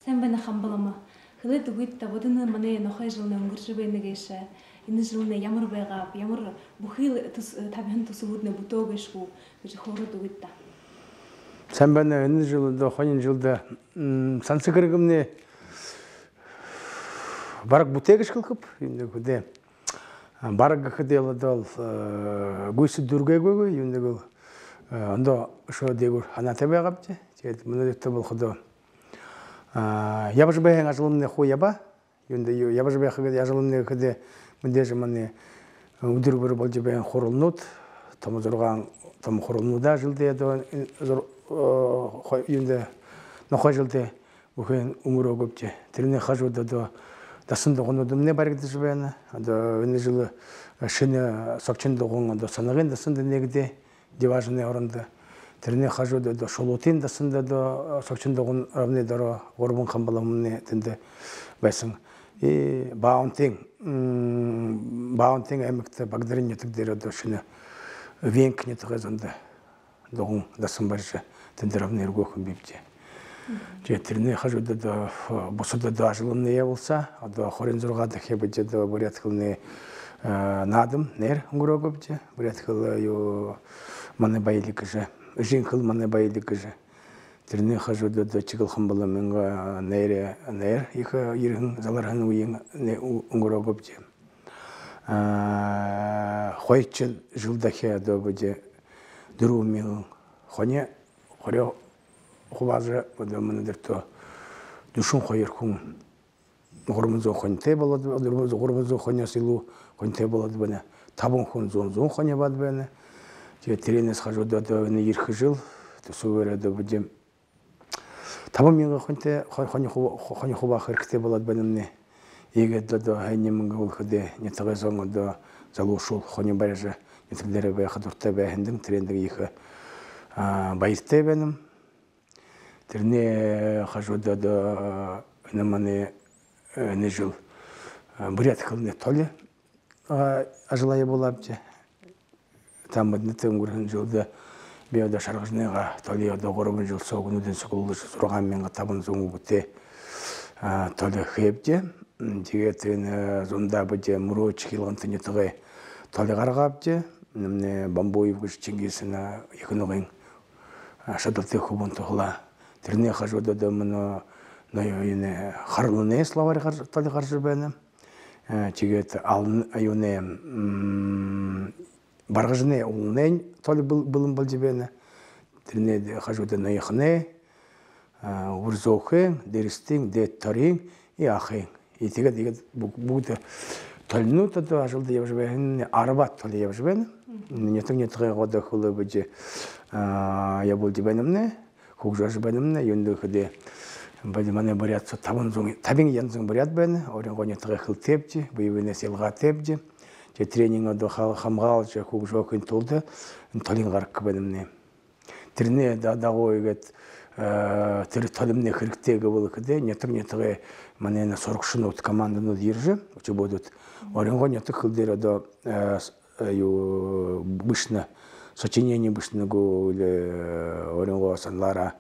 Sen bana hambalama. Hılı dugut da vodunu mane nohay жылны өнгөрчөө байна гэшээ. Энэ жылны ямар байгаа, ямар бүхэл тавхан тусуудны бүтөө гэшгүй гэж хоороо дуgut та. Sen bana энэ жылда хонин жылда сансакрыгымны бараг бүтэгш кылып энэ күдэ бараг хэдэлдэл гүйс дүргээгөө энэ гол ондо шо дэгүр ханатабэ гапчы. Тэгээд мөнөдөлтө болходо ябжбэхэн ажлымны хуяба юнда ябжбэхэг ажлымны хэдэ мөндөжманы өдөрбөр болж бэхэн хорулнууд том зургаан том хорулнуда жылдэ юнда нохой жылдэ бүхэн өмөрөгөвче тэрний хажуудад дасан дугнуудымны баригдаж байна. Одоо энэ жил шинэ согчин дугун одоо санагын дасанд нэгдэ диважны оронд тэрний хажуудад шулуутын дасанд одоо согчин дугун равны дөрө гурван хамбаламны тэнд байсан. И баунтинг амигт багдарын нэтг дээр одоо шинэ венк нэтгэ занд дугун дасан барж тэнд равны эргөөхөн бивжээ. Тэрний хажуудад бусад ажлын явуулса одоо 26 дахь бижэд бурятхлны наадам нэр өнгөрөөгөвч бурятхл юу манай баялаг гэж жинхэл манай баялаг гэж тэрний хажуудад чиглхэн боломынга нэр их ирхэн залархан үеийн өнгөрөөгөвч хойчл жылдахи одоо бижэ 4000 хоне хорё хуваза одомнодерто душун хоёр хүн 300 хоньтой болоод 300 хоньяс илүү хоньтой болоод байна. 5 хүн 100 хонья бод байна. Тэгээд тэрнээс хажуудад энэ ирэх жил төсөөрөд бүжим 5000 хоньтой хонья хуваах хэрэгтэй болоод байна нэ. Ийгээд одоо хайнымг болохдээ нэтгээс одоо залуушул хонья барьж нэтлэрэ байх дуртай байханд трендийг их баяртай байна. Тэрний хажуудад нэманы нэжил бурятхлны толь ажлая булабче. Там мэднэт өнгөрсөн жилдээ би одоо шаргажныга толь одоо 3 жил согнуудын суулж 6500 үгтэй толь хэвжээ. Тэгээд энэ зунда бож мөрөөч хилгантны тэгээ толь гаргаавче. Нэмнэ бамбуй гэж Чингисна ихногын шадалтай хөвөн тоглоо. Тэрний хажуудад мөн ноёны харлны словарь толь гарч байна. Тэгээд аюуны баргажны улнын толь булан болж байна. Тэрний хажуудад ноёхны урзоохын дэрстин дэторин и ахын. И тэгээд бүгд толнууд одоо ажилд явж байна. Арбат толь явж байна. Нэтэг годох хөлөө бож явуулж байна нэ. Хөгжөж байна нэ. Юндөхдээ бадиманы бурят 500 янзын бурят байна. Орынгоны тагыл тэвжи, буйвэнэс ялга тэвжи. Тэ тренинг одоо хамгаалж хөгжөөхөн тулд толин гарах байна нэ. Тэрний дагуугээд тэр толимны хэрэгтэй гэвэл нэтэг манай сурагчнууд команднууд ирж өчигбодод орынгоны тагыл дээр одоо юу бишна сочинение бишнагу орынго санлара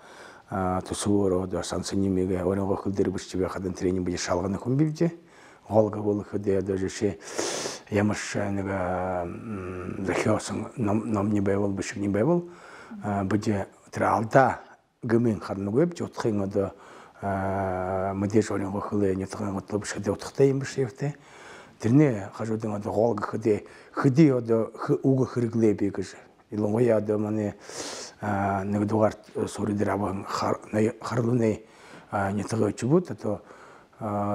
төсөөр одоо сансанимигэ орынго хөлдөр бишчигэ хадан тренинг бий шалганы хүн бивжэ голга болох дэ дажши ямаш нэг захиосон номны байвал бишний байвал бие тэр алда гэмэн харнаггүй жутхын одоо мэдээж орынго хөлөө нэтгэн готлоо бишэдэ утгатай юм бишэвтэй тэрний хажуудын одоо голга хөдий одоо үг хэрэглээ би гэж илонгоя одоо манай нэг дугаар суридэр аван харлны нэтгэж бүгд одоо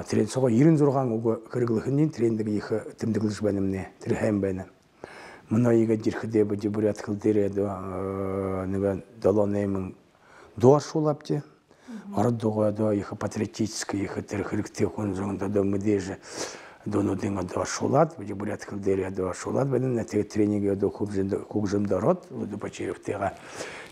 тренд сого 96 үг хэрэглэхний трендийг их тэмдэглэж байна нэ тэр хайм байна. Мөнөйгө жирхэдэ бож бурятхл дээр нэг долонэм дуашуулапчи ордогоо одоо их патриотический их тэр хэрэгтэй хүн зөнд одоо мэдээж донуудын одоо шулаад бож бурятхл дээр одоо шулаад байна. Тэгээд тренинг одоо хөгжимд ороод одоо бачирхтэйга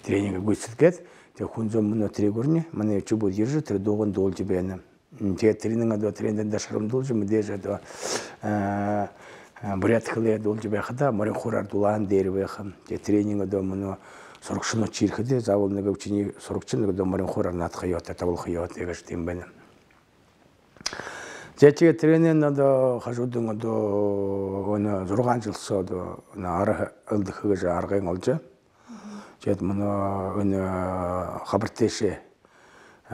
тренинг гүйцэтгээд тэг хүн зөм мөн тригурни манай чубул ирж тэр дууган дуулж байна. Тэгээд тренинг одоо трендэн дашрамдуулж мэдээж одоо бурятхлээ дуулж байхада морин хураар дулаан дээр байх. Тэгээд тренинг одоо мөн сурагчнууд чирхэдэ заавал нэг өвчний сурагч нэг одоо морин хураар наадах ёо тавуулах ёо гэж тийм байна. 제치가 트레이닝 나도 가져둔 것도 어느 조르간 질서도 나 알아 얼드 그거 알아가 걸죠. 제가 뭐 어느 하버테시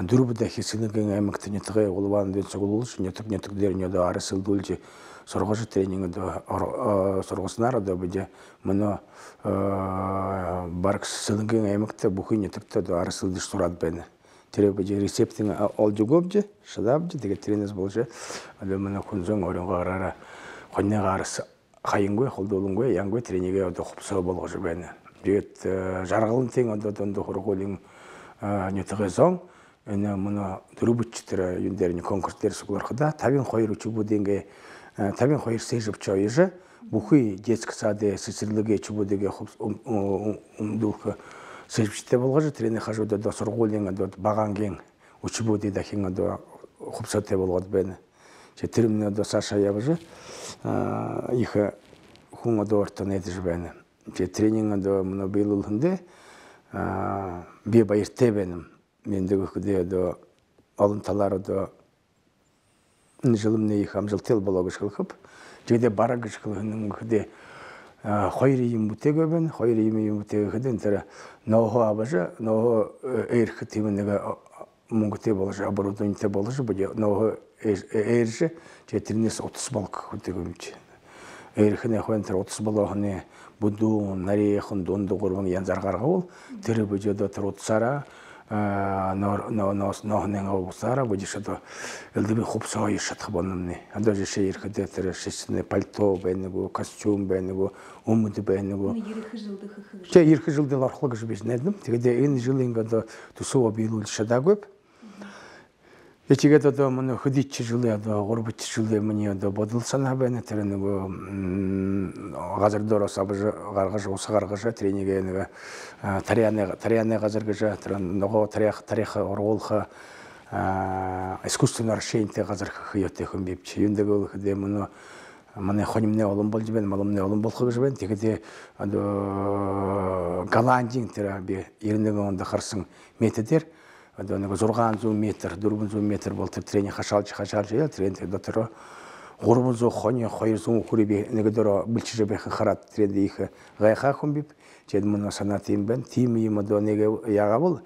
두르부터 희생을 게 막트니 тагы улванды чыгылыш нетук дернеде арысылдылжы соргошу тренингде соргосунар да биде мына баркс сылгын эмекте бухыне типте да арысылдыш турат бени теребе рецептин олжугобжы шадабжы деге тренинг болжы ада мына кунзон орынга карара конне карысы кайынгой холдолунгой янгой тренинге да хупсо болгожу бени бет жаргалын тең ондо хорголин нетегезон эне мына дөрүбүчтөр юндерни конкурстер сугларда табин койыр учубуденге табин койыр сежип чойжы бухы детский сады сысырлыгы чубудеге умдулка сежипчте болгожу тренер хажуда да сургулинга да баганген учубуде да хинга да хупсате болгот бени че тримне да саша ябжы их хунга да ортон этиш бени че тренинга да мына быйлылынды бе байырте беним мендегі күде да алынталары да жылымны их амжылтел болагыш кылып жеде барагыш кылының күде хойри имбутеге бен хойри имбутеге күден тера ноho абажа ноho эрх тимнеге мунгте болажа оборудованиете болажа bude ноho эрже жетирнес 30 балк күтегümç эрхне хвентер 30 балогны буду нарехын донду горбун янзаргарга бол тери бөжөдө турутсара нохнен обсара будишато элдеби хупса ишат бонны анда же шейрхде терешесне пальто бенего костюм бенего умуд бенего че ирхи жылды аркылы жибеснедим тегеде эн жылынгада тусоо бийлул шада көп эчигето да мына ходичи жылы да горбучи жылы мне да бодулсана бене теренего газардорос абы гаргаж усгаргажа тренигенеге таряне газаргажа тренного тарих оролха искусственный решение газарха хыйоте хымбипчи юндего хде мына мане хонимне олым болжу бен малымне олым болхыгы бен тегеде голландин терабе еринеге онда карсын метедер Адонего зорганзу метр, дурбунзу метр болтыр тренинг хашалчы я тренинг дотро горбунзу хоне хойрзу хурибе негедоро билчижебе харат тренинг их гайха хумбип чедмуна санатим бен тим им адонеге ягабыл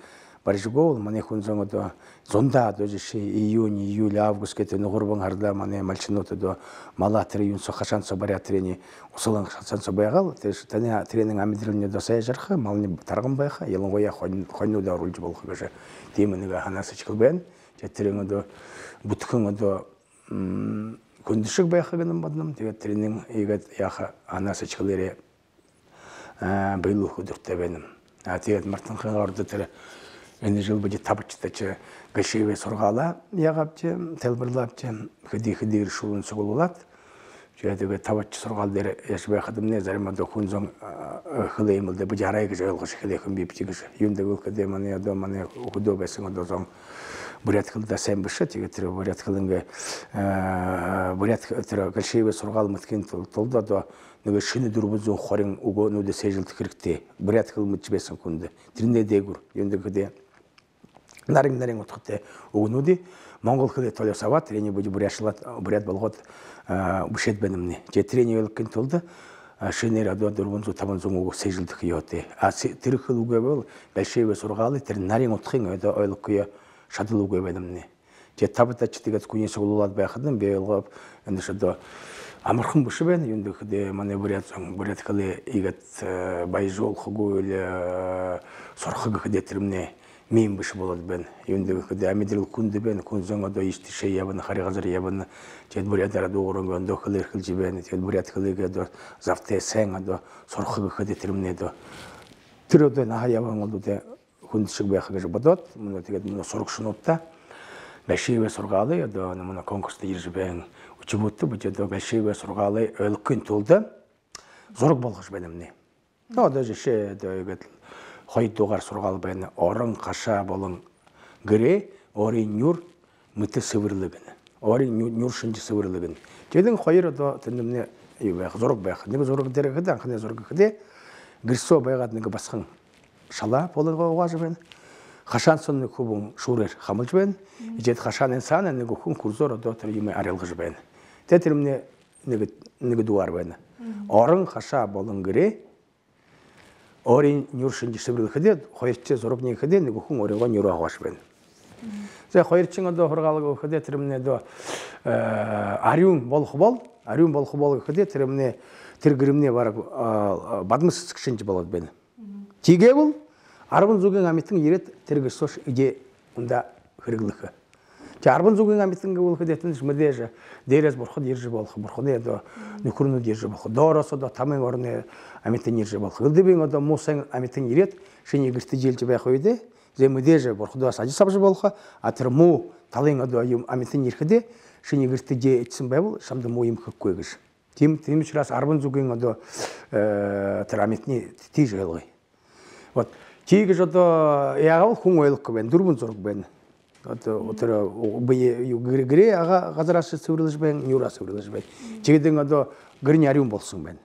баржгол мане хунзоң до зонда дожиши июнь июль август кетен горбун харда мане малчиното до малатыр юнсо хашанцо баря тренинг усалан хашанцо байгал тане тренинг амидрилне до саяжарха мални таргын байха елонгоя хонну да рулж болгыжа теменеге ханасы чыкылбен жеттереңдө буткыңдо көндүшүк байхагынын бадным деп тренинг егет яха анасы чыкылере быйлуу худуртебеним атет мартынга орду тере эни жыл bude табычтачы гашеве сургала ягапчы телбирлапчы хиди шулун сугулат жедеге табычы сургалдер яшбай хадымне заримада хунзон хылеймылды bu жарайгы жайлгыш хилехим бипчигиш юнде өлкөдө мане до мане худобесин дозон бурят кылда сен бышы тегетире бурят кылынга бурят тера гашеве сургал мыткен толда до неге шыны дурбузун хорин угонуде сежилти кирикти бурят кылмычы бесин кунды тринде дегур юндегде наринг отхте угнуди монгол хыле толесава трени буде буряшлат бурят болгот бушет бенемне же трени өлкөн толду шенер адо дурбунзу табанзунгу сежилти кыйоте тирхыл угебел гашеве сургалы тер наринг отхын өдө ойлукуя шадыл угебенемне же табытачы тегет кунесі улулат байхадым бейлгоп энди шодо амархын бушы бен юндекде мане бурят кылы игет байжол хугуле сорхыгы хедетримне мин бушы болот бен юндекде амидрил кунды бен кунзонго до ишти шей ябын хари газар ябын жет буряттара доғырын до кылыр кылжы бен жет бурят кылыга до завте сен до сорхыгы хедетримне до тиродо на ябын олду де кундышык байхыгы бодот муну тегет муну сорукшунутта гашеве сургалы до муну конкурста иржи бен учебутты будет гашеве сургалы өлкөн толду зорг болгош бенемне но даже ше дөгөт хойдугар сургал бен орын каша болун гыре орин юр мыты сывырлыгын орин юр шынжы сывырлыгын жедин хойыр до тендемне зорг байх неге зорг дерегде анкане зорг кде гырсо байгат неге баскын шала болуга угажы бен хашан сонны күбүн шурер хамылж бен ижет хашанын саны нэг хүн курзор одоо тэр юм арилгыж бен тэтермне нэг дуар бен орон хаша болон гэрэ орин 뉴ршин жишбэрэл хэдэ хоёрч зурбны хэдэ нэг хүн оройгоо 뉴ро хаваш бен за хоёрчин одоо хургаалга хэдэ тэрмне до ариун болох бол хэдэ тэрмне тэр гэрэмне бараг бадмыс шинж болоод бен тигэвэл 10 зүгийн амитан ирээд тэр гэрсош иде унда хэрэглэх. Чи 10 зүгийн амитан гэвэл хэдэтэн мэдээж дээрээс бурхад ирж болох бурхны одоо нөхөрнүүд ирж болох доороос одоо тамын орны амитан ирж болох. Өлдөбийн одоо муусан амитан ирээд шиний гэрт жилж байх үедээ зэ мэдээж бурхадаас ажил савж болох а тэр муу талын одоо юм амитан ирэхдээ шиний гэрт жилсэн байвал шамд муу юм хэхгүй гэж. Тийм учраас 10 зүгийн одоо тэр амитны тийж ойлгоё. Вот тийгэж одоо яавал хүн ойлгохгүй байна. Дөрвөн зураг байна. Одоо тэр гэрээ ага газраас цэвэрлэж байна, юураас цэвэрлэж байна. Чигэдэн одоо гэрний ариун болсон байна.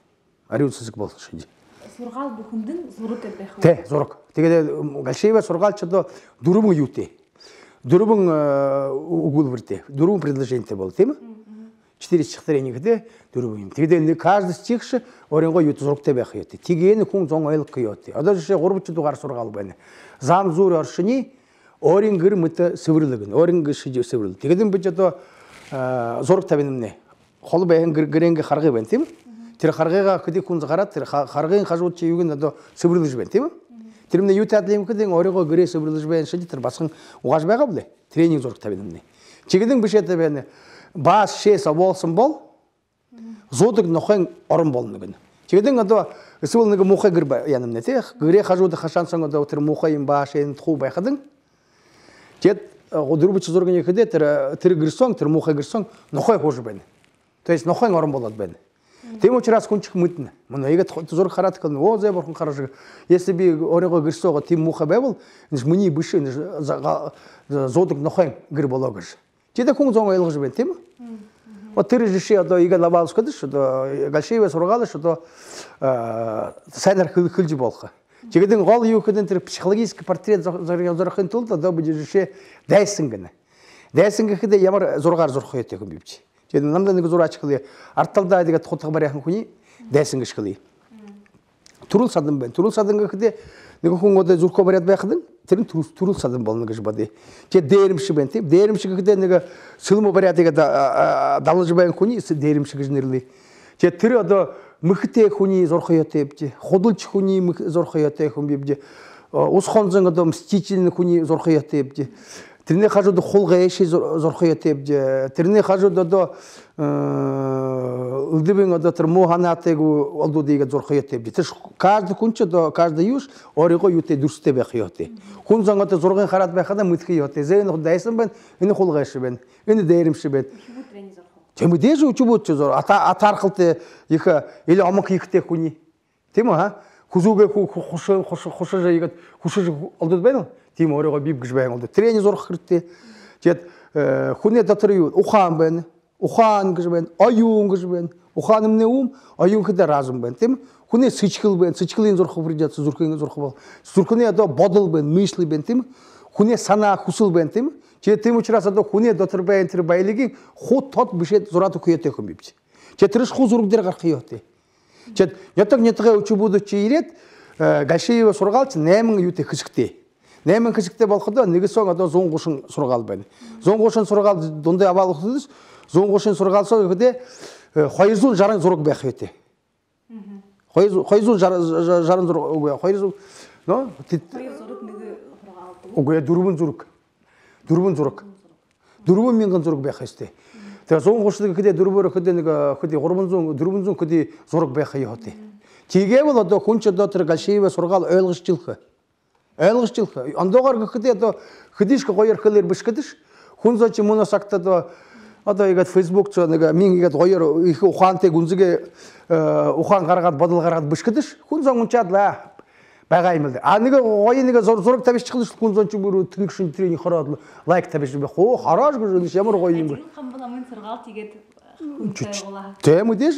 Ариун цэцэг болсон шинж. Сургаал бүхэнд нь зураг гэж байх уу? Тэ, зураг. Тэгээд Галшиева сургаалч одоо дөрвөн юутэй. Дөрвөн өгүүлбэртэй. Дөрвөн предложентэй бол тийм ээ? 4 чихтэр нэгдэ дөрвөн юм. Тэгээд нэг каждый чихш оройгоо юу зурагтай байх юм. Тэгээд хүн зон ойлгох юм. Одоо жишээ 3 дугаар сургаал байна. Зам зүр оршины орин гэр мэт сэвэрлэг. Орин гэр шиж сэвэрлэг. Тэгээд бид одоо зураг тавинамнэ. Хол байн гэрэнгэ харгыг байна тийм. Тэр харгыгаа хэдий хүн гараад тэр харгын хажууд чи юуг нь одоо сэвэрлэж байна тийм. Тэрмнэ юу таад юм хэдий оройгоо гэрээ сэвэрлэж байна шиж тэр басхан угааж байгаа блэ. Тренинг зураг тавинамнэ. Чигэдэн бишэтэй байна. Баас шээс авуулсан бол зуудаг нохын орон болно гэнэ. Чигэдэн одоо эсвэл нэг муухай гэр янамнэ тий гэрээ хажууд хашаансан одоо тэр муухай юм бааш энэ хуу байхад тэгэд дөрвөч зургийн ихэдэ тэр гэрсэн тэр муухай гэрсэн нохой хууж байна. То есть нохын орон болоод байна. Тийм учраас хүн чих мэднэ. Мөн ягаад зураг хараад гэнэ оо зэ бурхан хараж если би оройгоо гэрсөөгөө тийм муухай байвал энэ миний биш зуудаг нохын гэр болоо гэж. Тэд хүн зон ойлгож байна тийм үү? Вот тэр жишээ одоо ига лавалс гэдэг шүү дээ. Галшиева сургаал шүү дээ. Сайнар хөлж болох. Чигэдэн гол юу гэхэд тэр психологический портрет зорохын тулд одоо би жишээ дайсан гэнэ. Дайсан гэхэд ямар зургаар зурх хэрэгтэй юм бивч. Тэгээд намда нэг зураач хэлээ. Арт талдаа тэгээд хутга барайхан хүний дайсан гэж хэлээ. Төрөл садан байна. Төрөл садан гэхэд нэг хүн одоо зүрхөө бариад байхад тэр нь төрөл садан болно гэж бодъё. Тэгээд дээрэмшиг байна тийм. Дээрэмшиг гэхэд нэг сэлмө бариад тэгээд давлаж байна хүний дээрэмшиг гэж нэрлэе. Тэгээд тэр одоо мөхтэй хүний зурх ётой бич. Худалж хүний зурх ётой хүн бивж. Ус хонзон одоо мстичил хүний зурх ётой бич. Тэрний хажууд хулгайш зурх ётой бич. Тэрний хажууд одоо өлдөбийн одоо тэр муу ханаатайг олдуудыг зурх ётой бич. Тэр каждый хүн ч одоо каждый юуш оройгоо юутэй дүрстэй байх ётой. Хүн зан одоо зургийн хараад байхадаа мэдхий ётой. Зэн дайсан байна. Энэ хулгайш байна. Энэ дээрэмш байна. Тэм дэж үчбүүч зур атаархалт их ил омог ихтэй хүний. Тийм үү ха? Хүзүүгээ хушиж игээд хушиж олдод байна уу? Тийм оройгоо бив гэж байна олдод. Трени зурх хэрэгтэй. Тэгээд хүний дотор юу ухаан байна. Ухаан гэж байна. Оюун гэж байна. Ухаан өмнө оюун хэдэ разум байна. Тийм хүний сэжгэл байна. Сэжгэлийн зурх хүрээд зүрхийн зурх бол зүрхний одоо бодол байна, мишли байна тийм. Хүний санаа хүсэл байна тийм. Тийм учраас одоо хүний дотор байна тэр баялагийг хут тод бишэд зураад өгөх ётой юм бивч. Тэр хуу зураг дээр гарах ётой. Ятаг нятгаа өчбүүд чи ирээд Галшиева сургаалч 8 юутэй хэсэгтэй. 8 хэсэгтэй болоход нэгсэн одоо 130 сургаал байна. 130 сургаал дундаа аваалгахс 130 сургаалсоо гэхдээ 260 зураг байх ётой. 260 зураг үгүй 200 нөө зураг нэг сургаал. Үгүй 4 зураг. 4 зураг. 4000 зураг байх ёстой. Тэгээ 130 гэхэд 4-өөр гэхэд нэг хэдий 300 400 хэдий зураг байх ёотой. Тийгээвэл одоо хүн ч одоо тэр Галшиева сургаал ойлгожчлах. Ойлгожчлах. Ондоогоор гэхэд одоо хэдийш гоёр хэлэр биш гэдэж хүн зоч мөнөөс актад одоо игээд Facebook ч нэг минь игээд гоёр их ухаантай гүнзгээ ухаан гаргаад бодол гаргаад биш гэдэж хүн зон унчаадлаа. Байгаа юм л. А нэг гоё нэг зураг тавьчих гэж хүн зон ч бүр тэнэг шин тэрний хороод лайк тавьж байх. Хоо хараач гэж ямар гоё юм бэ. Хамбал амын сургаал тэгээд хүнтэй болоо. Тийм үү дэш.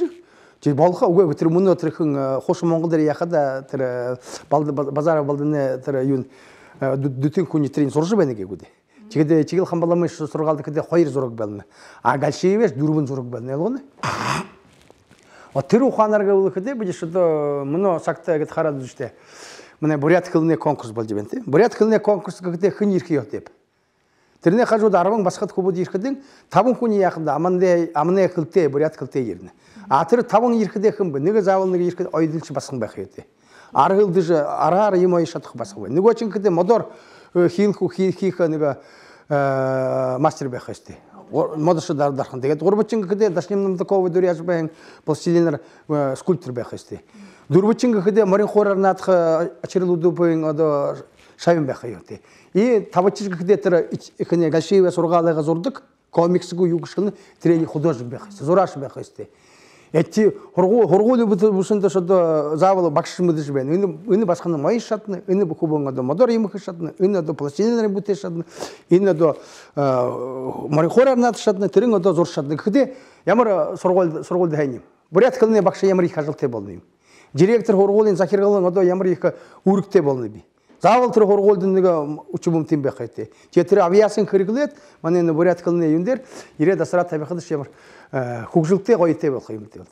Чи болох үгүй тэр мөн өтрхэн хуш Монгол дээр яхад тэр базар балдны тэр юу дүтін күні трен сұржы бәні кегуді. Чегеде чегел хамбаламай сұрғалды кеде қойыр зұрық бәліні. А гәлшейвеш дүрбін зұрық бәліні әлғаны. Тіру қанарға ұлы кеде бұде шыды мұны сақта әгет қарады үште. Мұны бурят қылыне конкурс бол жебенті. Бурят қылыне конкурс кеде хын ерке өтеп. Тіріне қажуды арабың басқат көбуді еркеден табын күні яқында амыне қылте, бурят қылте еріне. Атыры табын еркеде хын бі, неге завылныға еркеде ойдылшы басқын бәқи өте. Арғылды жы, ара-ара ем ойы шатық басқы бәй. Неге өчін кеде модор хилху хилхиха неге мастер бәқи өсте. Модыршы дархан дегет. Ғұрбытчынғы кеде дашнемнымды ковы дүр яжы бәйін пластилинер скульптор бәқи өсте. Дүрбытчынғы кеде марин қорарына атқы ачырылуды бәйін шайын бәқи өте. И табачышқа кедетері ikine Гальшеева сұрғалайға зордық, комиксігі югышқыны трени художник бәқайсы, зорашы бәқайсы. Әтті ғұрғылы бұсында шыды завалы бақшышымыды жібән. Үні басқаны майы шатыны, үні бұқыбыңады модор еміқі шатыны, үні әді пластилинері бұте шатыны, үні әді марихор арнаты шатыны, түрің әді зор шатыны. Кіде ямыр сұрғылды әйнем. Бурят қылыне бақшы ямыр екі ажылте болынайым. Директор ғұрғылын закирғылын әді ямыр екі үрікте болынайым. Завал тұры ғорғолдыныға ұчымым тем бәқетті. Жетірі авиасын кіргілет, мәнені бурят қылыне үйіндер, ере дасыра табиқыдыш емір құқжылықте қойытте бәқеймді.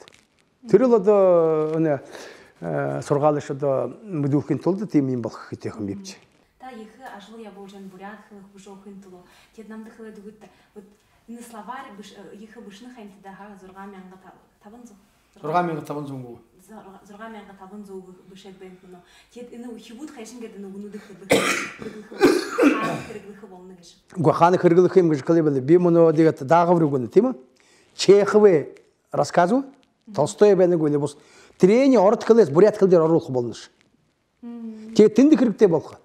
Түріл өді сұрғалышы да мүділкен толды, темейін балқы кетеқім бепчі. Та ехы ажыл я болжан бурят қылық бұжо қынтылу. Теднамды қылы дүгітті. Үні словарь ехы бұшны қайынты да зұрға мәңгі табын зұқ. Зұрға мәңгі табын зұң бұл. Зұрға мәңгі табын зұғы бұшет бәйін күні. Тед үні хибут қайшын кердіні ұнудықы Гуаханы кыргылых им гжкалебали бимоно дегат дагавру гуны тема Чехове рассказу Толстой бене гуны бос трени орткалес бурят кылдер орулх болныш. Те тинди киркте болха.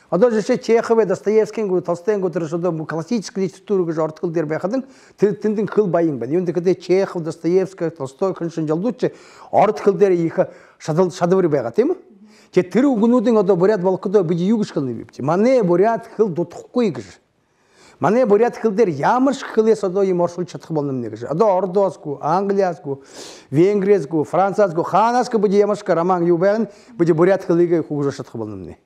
Ада же Чехове Достоевский гу Толстой гу тырышыда бу классический литературу гы орткалдер байхадын тиндин кыл байын бен. Юнда кеде Чехов, Достоевский, Толстой кыншын жалдучче орткалдер иха шадывры байга тема. Те тиру гунудың ада бурят балқыда биди югыш кылны бипти. Мане бурят кыл дотуққой гыж. Мане бурят кылдер ямырш кылес ада и маршрут чатқы болным не гыж. Ада ордоску, англияску, венгреску, францаску, ханаску биди ямыршка роман юбен биди бурят кылыга хугыжа чатқы болным не.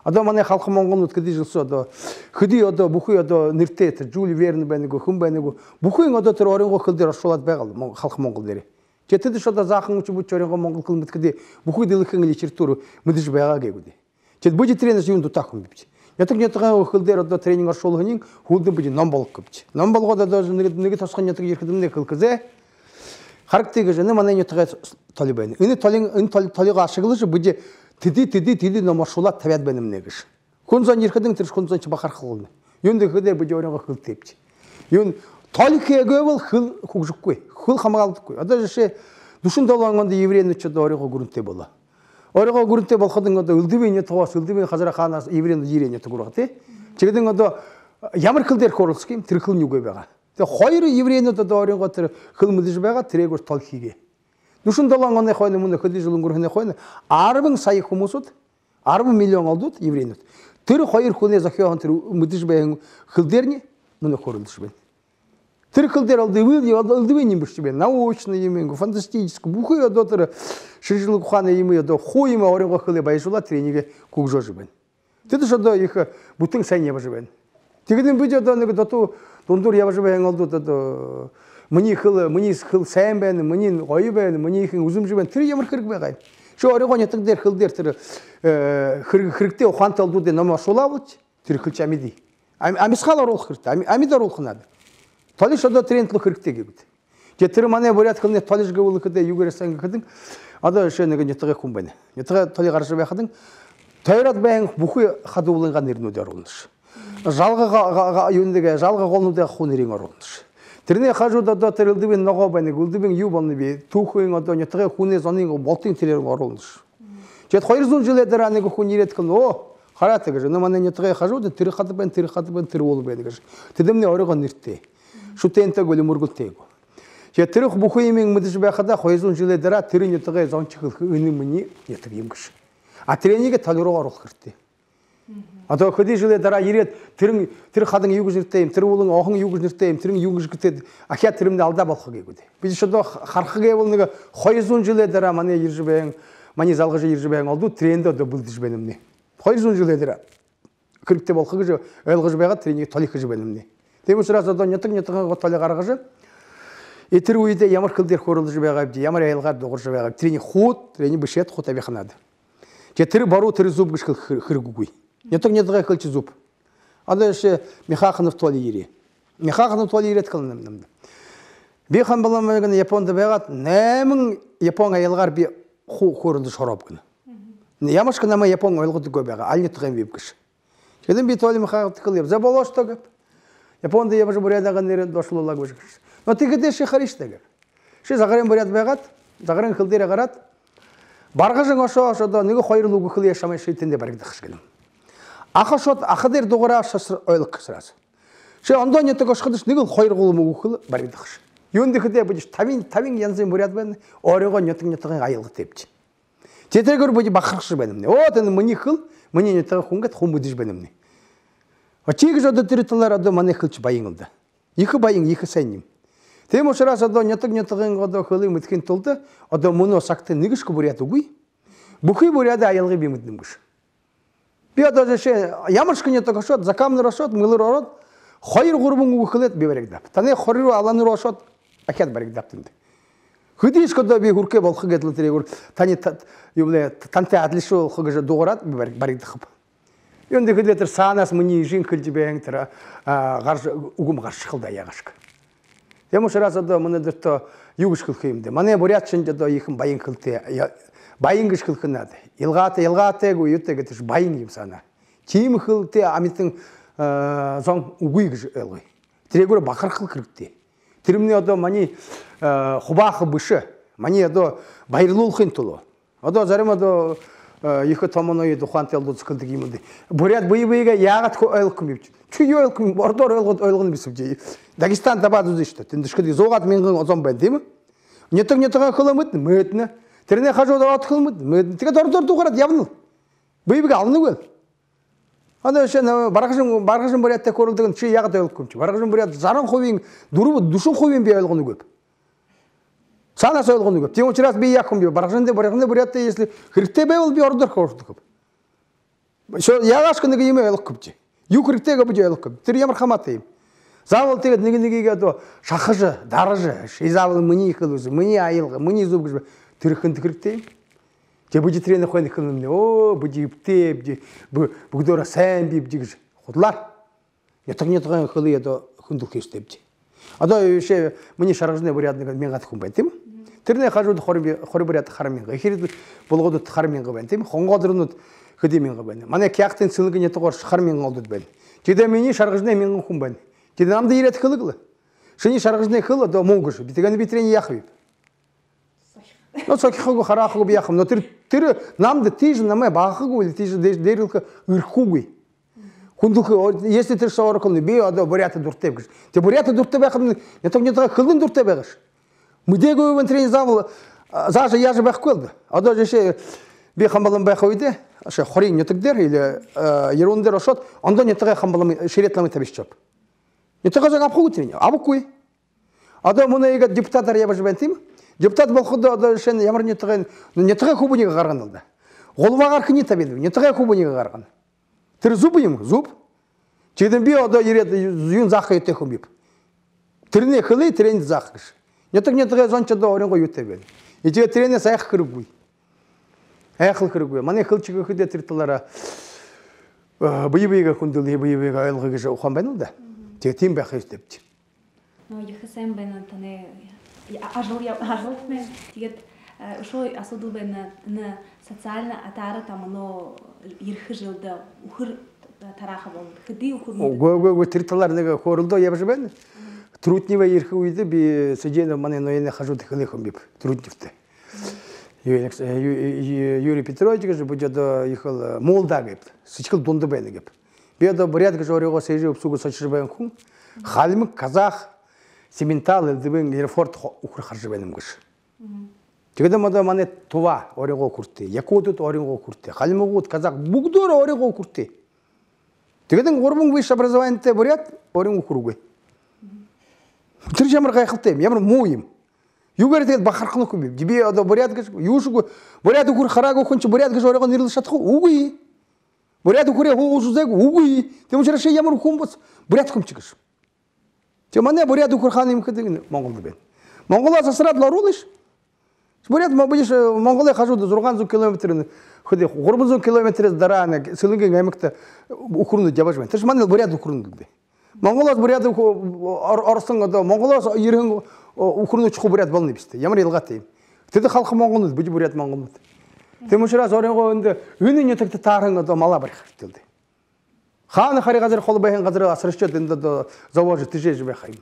Ада мане халқы монгол өткөди жылсы ада хыди ада бухуй ада ниртет, Жюль Верн бенегу, хым бенегу. Бухуйң ада тир орынго кылдер ашолат байгал халқы монгол дери. Жетеді шода зақын ұчы бұт жоренға моңғыл қылмыт кіде бұқы дылықын литературу мүдіж байға кегуді. Жет бұжы тренер жүйін тұтақын біпчі. Нетіған қылдер ода тренинг аршолығының хулды бұжы номбалық көпчі. Номбалға да нүгі тасқан нетігі еркедіміне қыл кізе. Характегі жөні мана нетіға толы бәйні. Үні толыға ашығылышы бұжы тиді номаршолат табят бәнім негіш. Күнзан еркедің түріш күнзан чыбақар қылғылыны. Юнды кіде бұжы оренға қыл тепчі. Толикия гөвөл хыл хужуккой, хыл хамагалдыккой. Ада жеше душун долонгонда еврейни чөдө орого гурунте бола. Орого гурунте болходун ада ылдыбыйне тоос, ылдыбый хазара ханас еврейни жирене тугургате. Чегеден ада ямар кылдер корулским тиркыл нүгөй бага. Те хойру еврейни да орого тир хыл мыдыж бага тирегөр толкиге. Душун долонгонда хойны муна хөдү жылын гурхуне хойны арбын сайы хумусут, арбын миллион алдут еврейни. Тир хойр хуне захёхан тир мыдыж бага хылдерни муна корулдыш бен. Тиркылдер алдывы не бишь тебе научный именно фантастический бухой доктора шижил кухана имя до хуйма оренго хылы байжула тренинге кукжо жибен. Ты то что их бутын сайне бажибен. Тигдин бюджет до него доту дондур я бажибен алду до мни хыл сайбен мни ойбен мни их узум жибен три ямар кырк байгай. Шо оренго нетдер хылдер тир хырыкте ухант алду де нома шулавут тиркыл чамиди. Амисхал орол хырт амидар олхнады. Талиш ада трендлы хырыкте кегуд. Жетір мане бурят кылны талиш гывылы кыды югересен кыдың. Ада шөнеге нетіге кумбайны. Нетіге тали қаршы байқадың. Тайрат бәйін бұхы қадуылынған ерінуде арылыныш. Жалға юндеге, жалға қолнуде құн ерін арылыныш. Тіріне қажуда да тірілдібен нұға бәйні, үлдібен ю балны бей, тұқын ада нетіге құне занын болтын тілерін арылыныш. Жет қойырзун жылы әдір анығы құн ерет кылны. О, қараты кәжі. Нұмане нетіге қажуда тірі қатыбен, тірі олы бәйні кәжі. Тідімне орыған нертте. Шутенте голем ургултего. Я трёх бухуемин мы даже бяхада хойзун жиле дара трени тыгай зончикыл ыны мни нетгимгш. А трениге талырога рухырты. А то ходи жиле дара ирет тир хадың югжиртейм, тир улың охың югжиртейм, тирин югжиртет. Ахя тиримде алда болхы кегуди. Биз шодо хархыге болныга хойзун жиле дара мане иржибең, мане залгыжы иржибең алду тренде да булдижбенимни. Хойзун жиле дара. кірікте бол қығы өлгі жібеға тренинг толық жібенімне. Демі сұрасы да нетің ғотталы қарғыжы. Етір үйде ямар қылдер қорылды жібеға, ямар айылғар доғыр жібеға. Тренинг ход, тренинг бішет, ход әбеқанады. Тірі бару, тірі зуб кішкіл қыргугуй. Нетің қылчы зуб. Ада еще Михаханов толи ери. Михаханов толи ери еткілінімді. Бейхан баламын Японда бәғат, нәмін Япон айылғар бе қорылды шорап күні. Ямашка нама Япон ойлғыды көбеға, аль нетіғен бейіп кіш. Кеден бей толи Михаханов тікіл еп. Заболош та көп. Японда ебі бұрядаған нері дошылылар көші кіш. Но тігіде ше хариш та көп. Ше зағырын бұряд бәғат, зағырын қылдері қарат. Барғажың ошо-ошода неге қойрылуғы қылы ешамай шейтінде барықты қыш келім. Ақашот, ақыдер доғыра шасыр ойлық қысырасы. Ше онда нетті көшқыдыш неге қойрылуғы қылы барықты қыш. Юндихде будешь тавин янзен бурят бен орего нетің айылғы тепчі. Тетергөр буде бақырқшы бенімне. От әні мұны қыл, мұны нетігі құңғат құң будыш бенімне. Тегі жоды түрітілер ады маны қылчы байыңылды. Екі байың, екі сәйнім. Тем ұшырас ады нетігін ғады қылы мүткен тұлды, ады мұны сақты нүгішкі буряты ғуй. Бұқы буряды айылғы бемітнім күш. Би ады жеше ямыршқы нетігі шот, закамныр ашот, мылыр орот, қойыр ғұрбың ұқылет беверекдап. Тане қорыру аланыр ашот, акет барегдаптымды. Худиш когда би гурке болхы гетлы терегур тани юбле танте адлишу олхы же доғырат барегдахып. Йонды хыдлетер санас мыни жин кылдибең тера гарш угум гарш кылда ягашка. Тему шаразада мыны дырто югыш кылхымды. Мане бурятчынды да ихим байын кылты байынгыш кылхынады. Илгаты гу ютеге тиш байын юм сана. Ким кылты амитин зон угуйгыш элгы. Терегур бакыр кыл кырыкты. Тиримне ада мани хубахы бышы, мани ада байырлул хын тулу. Ада зарым ада ихы тамоной духан телду цкылды кимынды. Бурят быйбыйга ягат ойлкым бипчи. Чүй ойлкым, ордор ойлгын бисіп жей. Дагестан табады зышты. Тіндішкіді зоғат менгін озон бән, деймі? Нетіға қыламыд, мүйтіні. Теріне қажуда ат қылмыд, мүйтіні. Тіге дор туғырат явныл. Быйбыйга алыны көл. Ада шен барғыжын бурятта көрілдігін чүй яғат ойлкымчы. Барғыжын бурят зарын қойын, душын қойын бей ойлғыны көп. Санас ойлғыны көп. Тем учрас бей яқым бей. Барғыжында бурятта, если хірікте бей ол бей ордыр қоршыды көп. Яғашқыныға еме ойлық көпчі. Ю хіріктеге бұжы ойлық көп. Тір емір қаматтайым. Завыл тегет неге шақыжы, дарыжы, шейзавылы мұни қылызы, мұни айылғы, мұни зубғыжы. Түрікінді хіріктейм. Те бұжы трені қойны қылымны, о, бұжы үптеп, бұғдора сән бейіп дегіж. Құдылар. Нетіған қылы еді хүнділ кештепті. Ада ше мұни шарғыжына бұрядыға мен ғаты құмбайын, деймі? Түріне қажуды қоры бұряды қарымен ға. Ехереді бұлғыды қарымен ға бән, деймі? Қоңғадырыны қыды мен ға бән. Мане кияқтен сылығы неті қоршы қармен қалдыд бән. Жеде мені шарғыжына мен ға құмбайын. Жеде намды ереті қылы қылы. Шыны шарғыжына қылы, да молғышы. Бітігені бітрені яқы бейіп. Но сокихогу харахогу бияхам, но тиры намды тижи намай бахогу или тижи дерилка ирхугуй. Хундуху, если ты что оракулны бей, ада буряты дуртеп гыш. Те буряты дуртеп бахам, не так не так хылын дуртеп гыш. Мудегу вен трени завыл, зажа я же бах кылды. Ада же ше бей хамбалым бахойде, ше хорин не так дер или ерундер ошот, анда не так хамбалым шеретламы табиш чоп. Не так же гапху трени, абукуй. Ада муна ига депутаттар я бажбен тим. Депутат болхуда ада шен ямар не тага хубунига карганылды. Голбагар кини табелди, не тага хубунига карган. Тир зубыйым, зуб. Чеден би ада ирет юн захы етехум бип. Тирне хылы, трен захыш. Не тага зонча да оренго ютебел. И че трене саяк кыргуй. Аяқыл кыргуй. Мане хылчыгы хыде тирталара быйбыйга хундылы, быйбыйга айлгы же уханбайнылды. Те тим бахыс депти. Но яхсем бен тане ажылтмен тигет ошо асудул бен на социально атары тамано ирхи жылды ухыр тараха болду. Хыды ухыр. Го тирталар неге хорулду ябжы бен. Трутнева ирхи уйды би сидена мане ноене хажуты хылыхым бип. Трутневте. Юрий Петрович же будет ехал молда геп. Сычкыл донды бен геп. Беда бурят же орего сежи обсугу сочыр бен хун. Халмы казах Сементал элдибен ерфорт ухр харжы беним гыш. Тегеде мада мане това орего куртты, якутут орего куртты, халмыгут казак бугдор орего куртты. Тегеден горбун высшее образование бурят орего куругы. Тир жамыр кайхылтем, ямыр муйым. Югарет бахаркыны күбеп, дибе ада бурят гыш, юшугу бурят ухр харагу хунчу бурят гыш орего нирыл шатху угуй. бурят укуре хуужузек угуи темучраше ямар хумбус бурят хумчигыш темане бурят укур ханым кыдыгын монголду бен монгола сасрат ларулыш бурят мабыш монголе хажуды 90 километрин ходи 30 километр дарана сылынген аймакта укурну жабашман тышман бурят укурну ди монголос бурят орсын да монголос ирен укурну чуку бурят болны бисте ямар елгаты теде халкы монголну буж бурят монголну темушра зоренго өнде үнүнө текте тарыңга да мала бар хартылды ханы хари газар колу бehen газар асырышчы динде да завожы тижеж бе хайм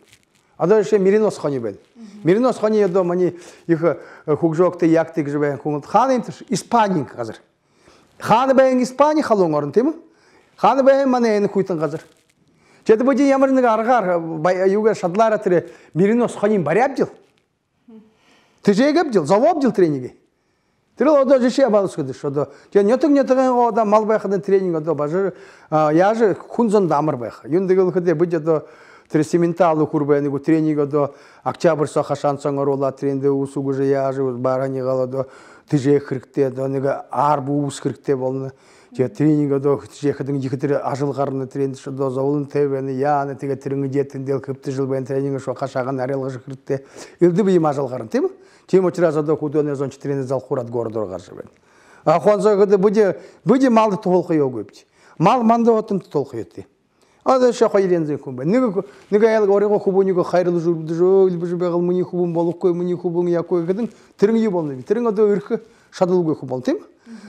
ада ше миринос хани бен миринос хани да мани их хугжокте яктик жбе кумут ханы испанин газар ханы бен испани халонгорн тем ханы бен мане эн хуйтан газар чеде буди ямарны аргар юга шадлара тире миринос хани барябдил тижегебдил завобдил тренинги Трило до жеше балысқыды шоды. Жан нетің ода мал байқыдан тренинг ода бажыр яжы хунзан дамыр байқы. Юндегіл қыды бұд ода тресименталы құрбайны тренинг ода октябрь сақашан соңыр ола тренингі усуғы же яжы барани ғалады тіже қырықте ода арбы уыс қырықте болны. Тренинг ода тіже қыдың жекітірі ажылғарыны тренинг шоды заулын тәуені яны теге түріңі жеттіндел күпті жыл бәйін тренингі шо қашаған әрелгі жықырықте. Үлді бейім ажылғарын, тем? Тем учразада художник зон 4 зал курат городор гаржабен. А хонза гыды буди малды толқы йогыпти. Мал манды отын толқы йотти. Ада ша хайрензе кумба. Нига ел орего хубуниго хайрлы журбды жол бужбе гыл муни хубун болук кой муни хубун якой гыдын тиринги болны. Тиринг ада үркө шадылгы хубун тем.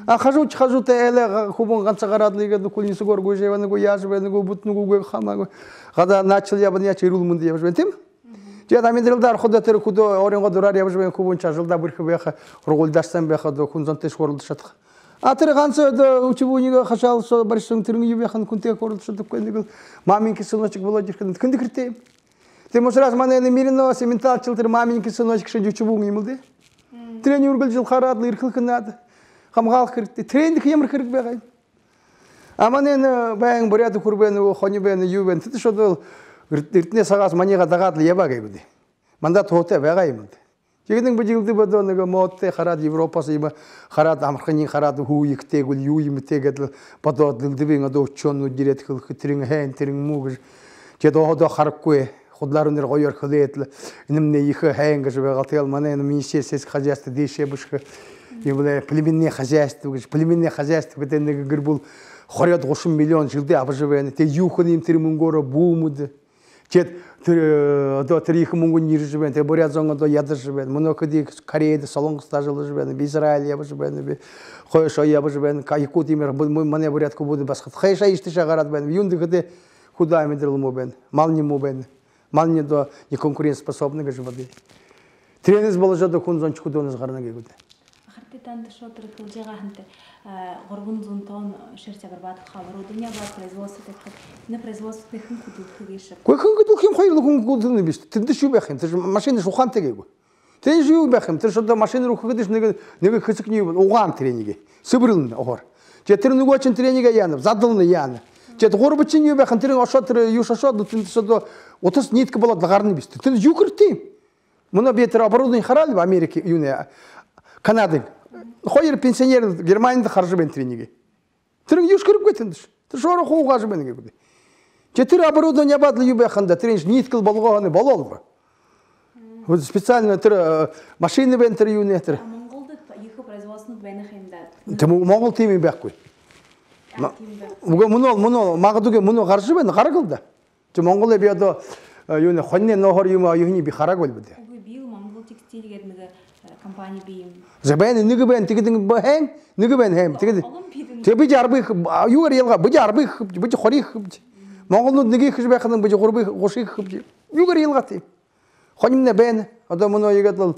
А хажу те эле хубун ганца гарадлыга кулнисы горго жеваны го яжбаны го бутну го хамаго. Гада начал ябын я чирул мунды ябжбен тем. Я там индрилдар хода тер худо оренго дурар ябжбен кубунча жылда бирхи беха рогулдашсан беха до хунзантеш корулдашат. А тер ганса да учебунига хашал со барсын тиринги бехан кунте корулдашат кендигил маминки сыночек было жиркен кенди кирте. Ты можешь раз мане мирино сементал чилтер маминки сыночек ше учебуң имылды. Тренер гыл жыл харадлы иркылкынады. Хамгал кирте. Тренинг емир кирик бегай. А мане баян буряты курбен хонибен юбен ты шодол Иртне сагас манига дагатлы ябагай буди. Манда тоте вагай буди. Жигдин бужигди бодонга мотте харат Европасы иба харат Американин харат хуйикте гул юйимтегедл бодод дилдибин адо чонну дирет хыл хитрин хэн трин мугж. Жедо до харкуе худларыныр гойор хылетл. Инимне ихе хэнгэ жбе галтел манен министерство хозяйства деше бушка. Ибле племенное хозяйство, племенное хозяйство беденге гырбул хорят 8 миллион жылды абжыбен. Те юхыним тримунгора бумуд. Чет до трих мунгун ниржбен, те борят зонго до ядыржбен, монокоди Кореяда солонгста жылжбен, Израиль ябжбен, хойшо ябжбен, Якут имер мане борят кубуды басхат. Хайша ишти шагаратбен, юнды кыды худа медрилмубен, мални мубен, мални до не конкурентоспособны гажбады. Тренинг болажа до хунзончку доныз гарна гегуде. Ахартитан да шотыр кылжага ханте горбун зунтон шерча барбат хабару дуня бар производство так на производство техин куду хыгешеп. Кой хыгыду ким хайрлы куду бишти. Тинди шу бехим, ты машина шухан тегегу. Ты жу бехим, ты шода машина рухыгыдыш неге хысык не уган тренинги. Сыбрылны огор. Че тренинг очень тренинга яны, задылны яны. Че горбучин не бехим, тренинг ошот юшашот, ты шода отыз нитка была дагарны бишти. Ты юкырты. Муна бетер оборудование харали в Америке юне Канады. Хойер пенсионер Германияда харжыбен тренинги. Тренинг юшкырып кетендиш. Ты шора хуга жбен гебди. Четыре оборудования бадлы юбеханда тренинг ниткыл болгоны бололбу. Вот специально машины бен юнетер. А монголда ихо производство бен хемдат. Ты монгол теми беккой. Муно магадуге муно харжыбен харгылда. Ты монголе биодо юне хонне нохор юма юни би харагол биде. Бил монгол текстиль гедмеге компания бим. Забен нигбен тигдин бахен нигбен хем тигдин. Те би жарбы югар елга би жарбы би хорих. Монголну ниги хижбахын би горбы гошик югар елга ти. Хонимне бен адамно егатл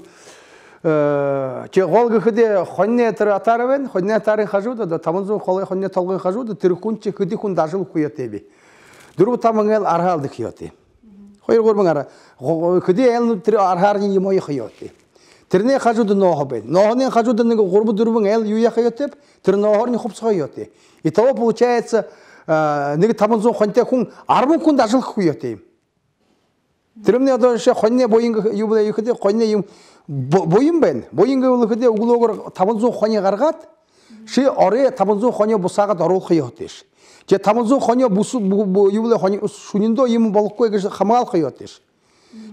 че голга хде хонне атарбен хонне атарын хажуда да тамонзун холой хонне толгын хажуда тиркунче хди хун дажыл куяте. Дуру тамангел архалды киоте. Хойр горбангара хди ел тир архарни ймой киоте. Тэрний хажууд ноохобен. Ноохны хажууд нэг гурб дөрвөн эл юу яхаётэп тэр ноохорны хувцгоёте. Итого получается нэг 500 хонтой хүн 10 хүнд ажиллах хуёте. Тэрний одоо ше хонны боинг юу бэлээ ихтэй хонны юм боин байна. Боинг бол ихтэй өглөөгөр 500 хоны гаргаад Ши оре табынзу хоня бусагат орул хыйотеш. Же табынзу хоня бусу юле хоня шуниндо ему балыккой гыш хамал хыйотеш.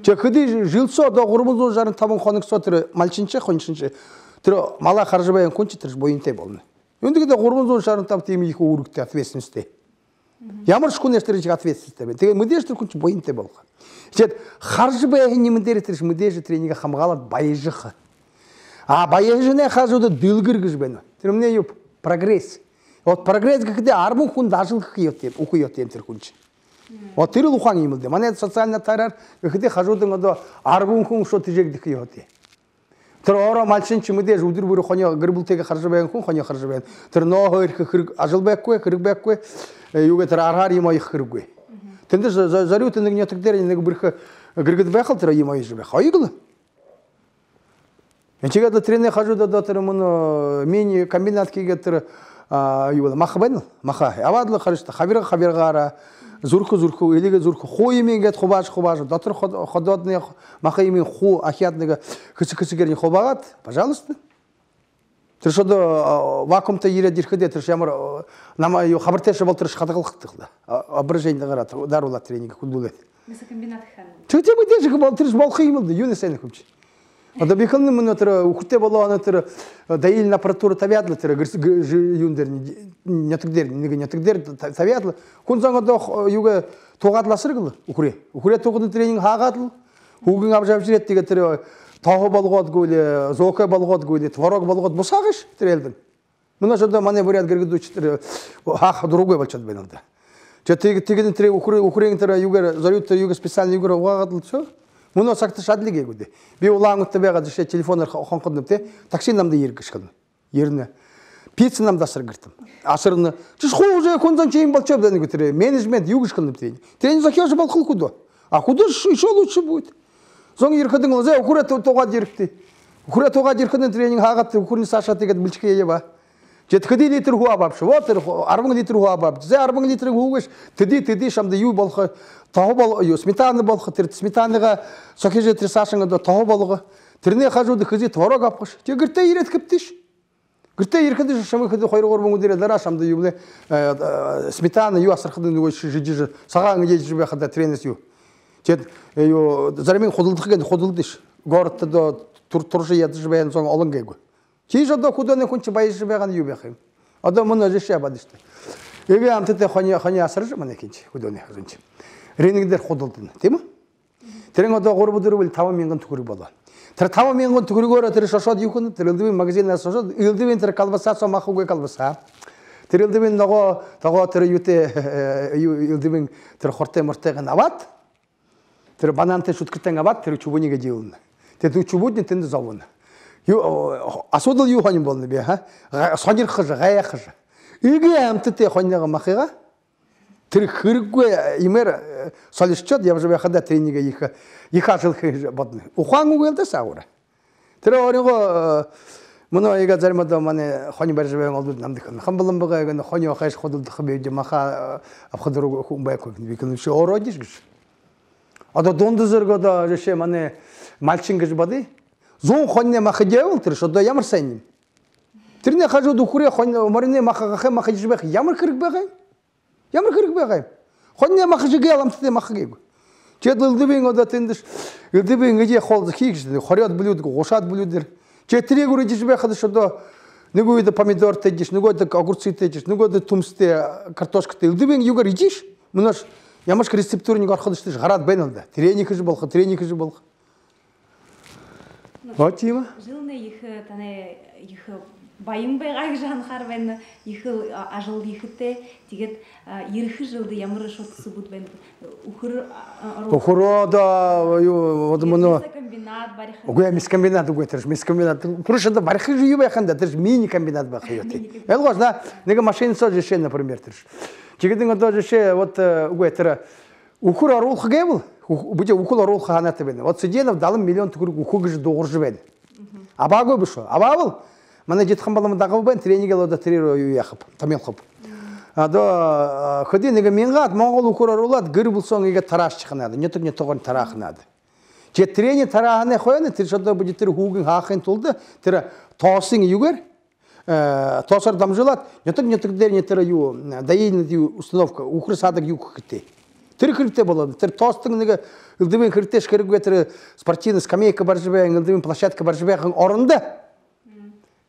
Же кыды жылсо да гурбузу жарын табын хоник сотыр мальчинче хончинче. Тро мала харжыбайын кончи тырж боинте болны. Өндігі де ғұрмыз жарын тап теми екі урукте ответственности. Ямар шкун эштеречек ответственности. Теге мыдештер күнчі боинте болға. Жет харжыбайын не мыдеретереш мыдежі тренинга хамгалат байыжықы. А байыжыне хажуды дылгыргыш бені. Тірімне юп прогресс. Вот прогресс кәкіде арбун хун дажыл ұқиот емтер күнчі. Вот тіріл ұқан емілді. Мане социально тарар кәкіде хажудың ода арбун хун шо тежегді қиоте. Тэр ороо мальчинч мэдээж өдөр бүр хонио гэрбултэйг харж байгаа хүн хонио харж байна. Тэр ноо хоёр ажил байхгүй, хэрэг байхгүй. Юугээ тэр аргаар юм аях хэрэггүй. Тэнд зориуд нэг нятаг дээр нэг бүрх гэргэд байхал тэр юм аяж байх. Хоёул. Эчигээд тренер хажууд одоо тэр мөн мини комбинат хийгээ тэр юу мах байна. Маха. Яваадлаа харшта хавиргаараа зүрхүү элеге зүрхүү хуу юм ингээд хувааж дотор хододны маха юм хуу ахиад нэг хэсгэрний хуваагаад пожалуйста. Тэр шодо вакуумта ирээд ирэхэд тэр ямар намаа юу хабартэйш бол тэр хадгалахдаг да. Ображение гараад даруулаад тренинг хүлдүүлээд. Мэсэ комбинат хан. Тэр тийм мэдээж бол тэр болох юм да. Юу нэсэн хэмч. Одоо бихэл мөн тэр үхтэй болоо тэр даил аппаратура тавиадлаа тэр юун дээр нятаг дээр тавиадлаа хүн зангад юуг тугаадласраг үхрээ тугад тренинг хаагаад хүүгэн авч ирээд тэгээ тэр тоохо болгоодгүй зөөхө болгоодгүй творог болгоод бусаагаш тэр ялбан мөн одоо манай буряд гэргэдүүч тэр хаах дуруугүй болчиход байна да. Тэгээд тэр үхрийн тэр юугаар зориуд тэр юуг специально юугаар угаагаад л цоо мөн цагт шадлыг яггүй. Би улаангуудтай байгаа жишээ телефоноор хонход те такси намд иргэж гэн. Ернэ. Пицца намд асар гэртэн. Асарны чиш хууже конзан чим болчоо да нэг тэр менежмент юу гэж гэн тэ. Тренинг захиож болох худо. А худо еще лучше будет. Зон ирхэдэн лзе ухрэ тугаад ирхтэй. Ухрэ тугаад ирхэн тренинг хаагаад ухрын саашаа тэгээд бэлчгээ ява. Жетхэди литр хуа бабш. Вот тэр 10 литр хуа баб. Зе 10 литрыг хүүгэж тэди шамда юу болох тоо бол юу сметана болох тэр сметаныга сохиж тэр саашин одоо тоо болго тэрний хажууд хэзээ творог авах. Тэг гэртээ ирээд хэвтэш. Гэртээ ирэхэд шамхад 2-3 мөнгө дээр дараа шамда юу нэ сметана юу асархад нөгөө жижиг цагаан ээж байхад тренерс юу. Тэгэд юу заримын худалдах гэдэг худалдаж город турш ядж байна сон олон гээгүй. Чиж одоо худаны хүн чи баяж байгаа нь юу байх юм. Одоо мөн жишээ бад штэ. Эгэ амттай хони асарж манай кинч худаны хазунч. Ренинг дээр худалдана тийм үү? Тэрэн одоо 3-4 5,000 төгрөг болоо. Тэр 5,000 төгрөгөөр тэр шошоод юу хүн тэр элдвийн магазинаас шошоод элдвийн тэр колбасаа махугүй колбасаа. Тэр элдвийн нөгөө тэр юутэй элдвийн тэр хортой мортэйг аваад тэр банантай шүтгэтэн аваад тэр чүбүнийг жийлнэ. Тэр чүбүүдний тэнд зовно. Юу асуудал юу хань болно би ха? Сонирхож гайхаж. Эгэ амттай хоньяга махыга тэр хэрэггүй имэр солишчод явж байхад тренинг их ажлах бодно. Ухаан үгүй л да саура. Тэр өөрийгөө мөн яга зармад манай хони барж байгаа олдод намдах. Хамбалан байгаа гэн хони хаш ходолдох бий маха авхадруу хүн байхгүй би кэн ши ородиш гэж. Одоо дондозоргоо жишээ манай мальчин гэж боди. Зун хони маха дэвэл тэр шодо ямар сайн юм. Тэрний хажууд үхрээ хони морины маха жиж байх ямар хэрэг байгаа юм. Ямар хэрэг байгаа юм. Хони маха жигээ ламттай маха гээгүй. Чэдэлдвийн одоо тэндш элдвийн гэж хоол хийгч хориод блюд гушаад блюдэр чэтрийг үржиж байхад шодо нэг үед помидор тэжиш нөгөөд огурцыг тэжиш нөгөөд төмстэй картошктой элдвийн юугаар ижиш мөнөш ямар ч рецептурыг ороход штэ гараад байна л да. Тренинг хийж болох. Вот има. Жылны их таны их баян байгааг жанахаар байна. Их ажил ихтэй тэгээд ирэх жилд ямар шутгсан бүд байна. Ухроо юу мөн комбинат барих. Үгүй мис комбинат үгүй тэр мис комбинат. Пүрэшэд барих юу байханда тэр мини комбинат байх юу тий. Ялгоос да нэг машин сож жишээ например тэр. Чигдэн одоо жишээ вот үгүй тэр ухр оруулах гэвэл бүжи ухл оруулах ханаатай байна. Вот Сэденов 70 миллион төгрөг ухуу гэж дуурж байна. Абаагүй биш үү? Абаавал манай житхан балам дагав байна тренинг л одоо тэр юу яхав. Тамилхав. Одоо хөдий нэг мингад Монгол ухөр оруулаад гэр булсон игээ тараашчих надад. Нэтэг тогон тараах надад. Чи тренинг тараахны хойно тэр шодо бүжи тэр хүүгийн хаахын тулд тэр тоосын югээр тосар дамжилат, неток дер нетера ю, даейна ю установка, ухры садык ю кхте. Тир хрипте болады, тир тостың неге ылдыбен хрипте шкерге тир спортивный скамейка бар жібәң, ылдыбен площадка бар жібәң орында.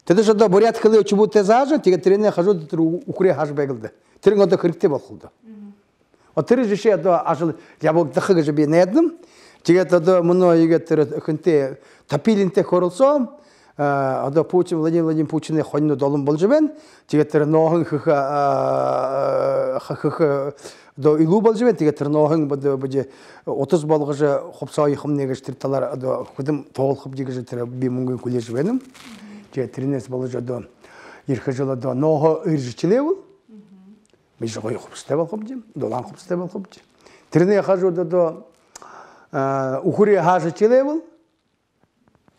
Теде жада бурят хылы учебу тезажа, теге тирене хажу тир ухре хаж бегилди. Тирин ода хрипте болхулду. О тир жеше ада ажыл ябок дхыгы жебе недим. Теге ада муно еге тир хынте тапилинте хорылсом, ада Путин Владимир Путин хонно долым бол жебен, теге тир нохын хы до илу бол жебен, теге тир нохын бде 30 болгыжы хопсай хымнеге штирталар ада худым толхып деге тир би мунгын куле жебеним. Теге тринес бол жада ирхы жылы да нохы иржичилевул. Biz de hopste bal hopcim, dolan hopste bal hopcim. Trine haju do uhuri haju çilevel.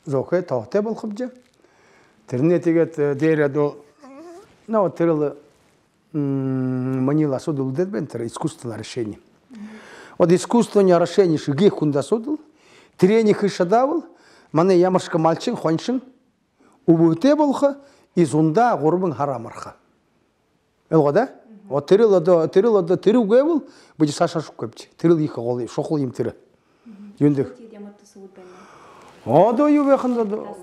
Zoke tahte bal hopcim. Trine tiget dere do no трилы манила судул дедбен тер искусство решения. От искусство не решение шиги хунда судул. Трени хишадавыл. Мане ямашка мальчин хоншин. Убуте болха изунда горбын харамарха. Элгода? Вот тырыл тырыл гевел, будет Саша шукапти. Тырыл их голый, шохол им тыры. Юндых. Оdo ювеханда до.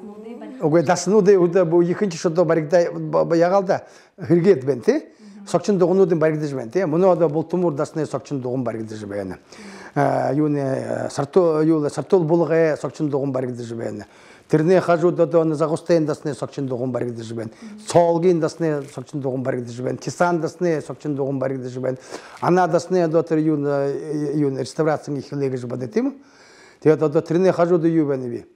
Оге даснуде уда бу ихинчи шодо баригда ягалда хиргет бенте. Сокчин догонудын баригдэж бенте. Муну ода болтумур дасны сокчин догон баригдэж бене. Юне сартол булга сокчин догон баригдэж бене. Тирне хажу до на загостен дасны сокчин догон баригдэж бен. Солгин дасны сокчин догон баригдэж бен. Тисан дасны сокчин догон баригдэж бен. Ана дасны до тир юн реставрацияны хилегэж бадетим. Те до тирне хажу до юбенеби.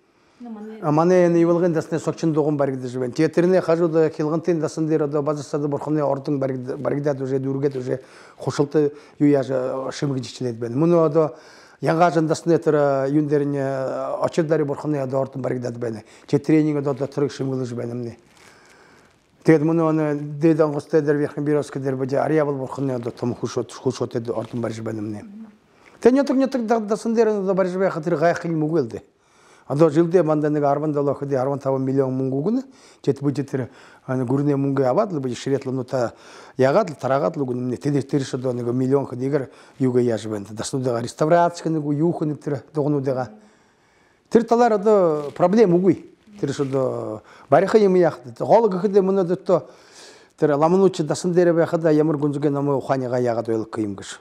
Амане не юлгын дасны сокчин догон баригдэж бен. Те тирне хажу до хилгынтын дасны дер до базасады борхны ордун баригдад уже дүргет уже хошылты юяжа шимгичилет бен. Муну до Янгажан дасны тера юндерне очердари борхны адортун баригдад бене. Че тренинг до трык шимгылыш бенемне. Тед муну аны дедан гостедер верхний бироске дер баде ариабл борхны до том хушот эд ортун бариш бенемне. Тенеток дасындер до бариш бе хатыр гайхил мугелде. Адо жылде манданы арбан долохде 65 миллион мунгугуны чет бутетер аны гурне мунга авадлы бе ширетлы та ягат тарагатлы гуны тедестер шодо него миллион ходигер юга яжбен даснуда реставрация него юхны тер догнудага терталар адо проблем угуй тер шодо бариха ем яхты голга хде муна дто тер ламнучи дасындер бе хада ямыр гунзуге намы уханяга ягат өл кыймгыш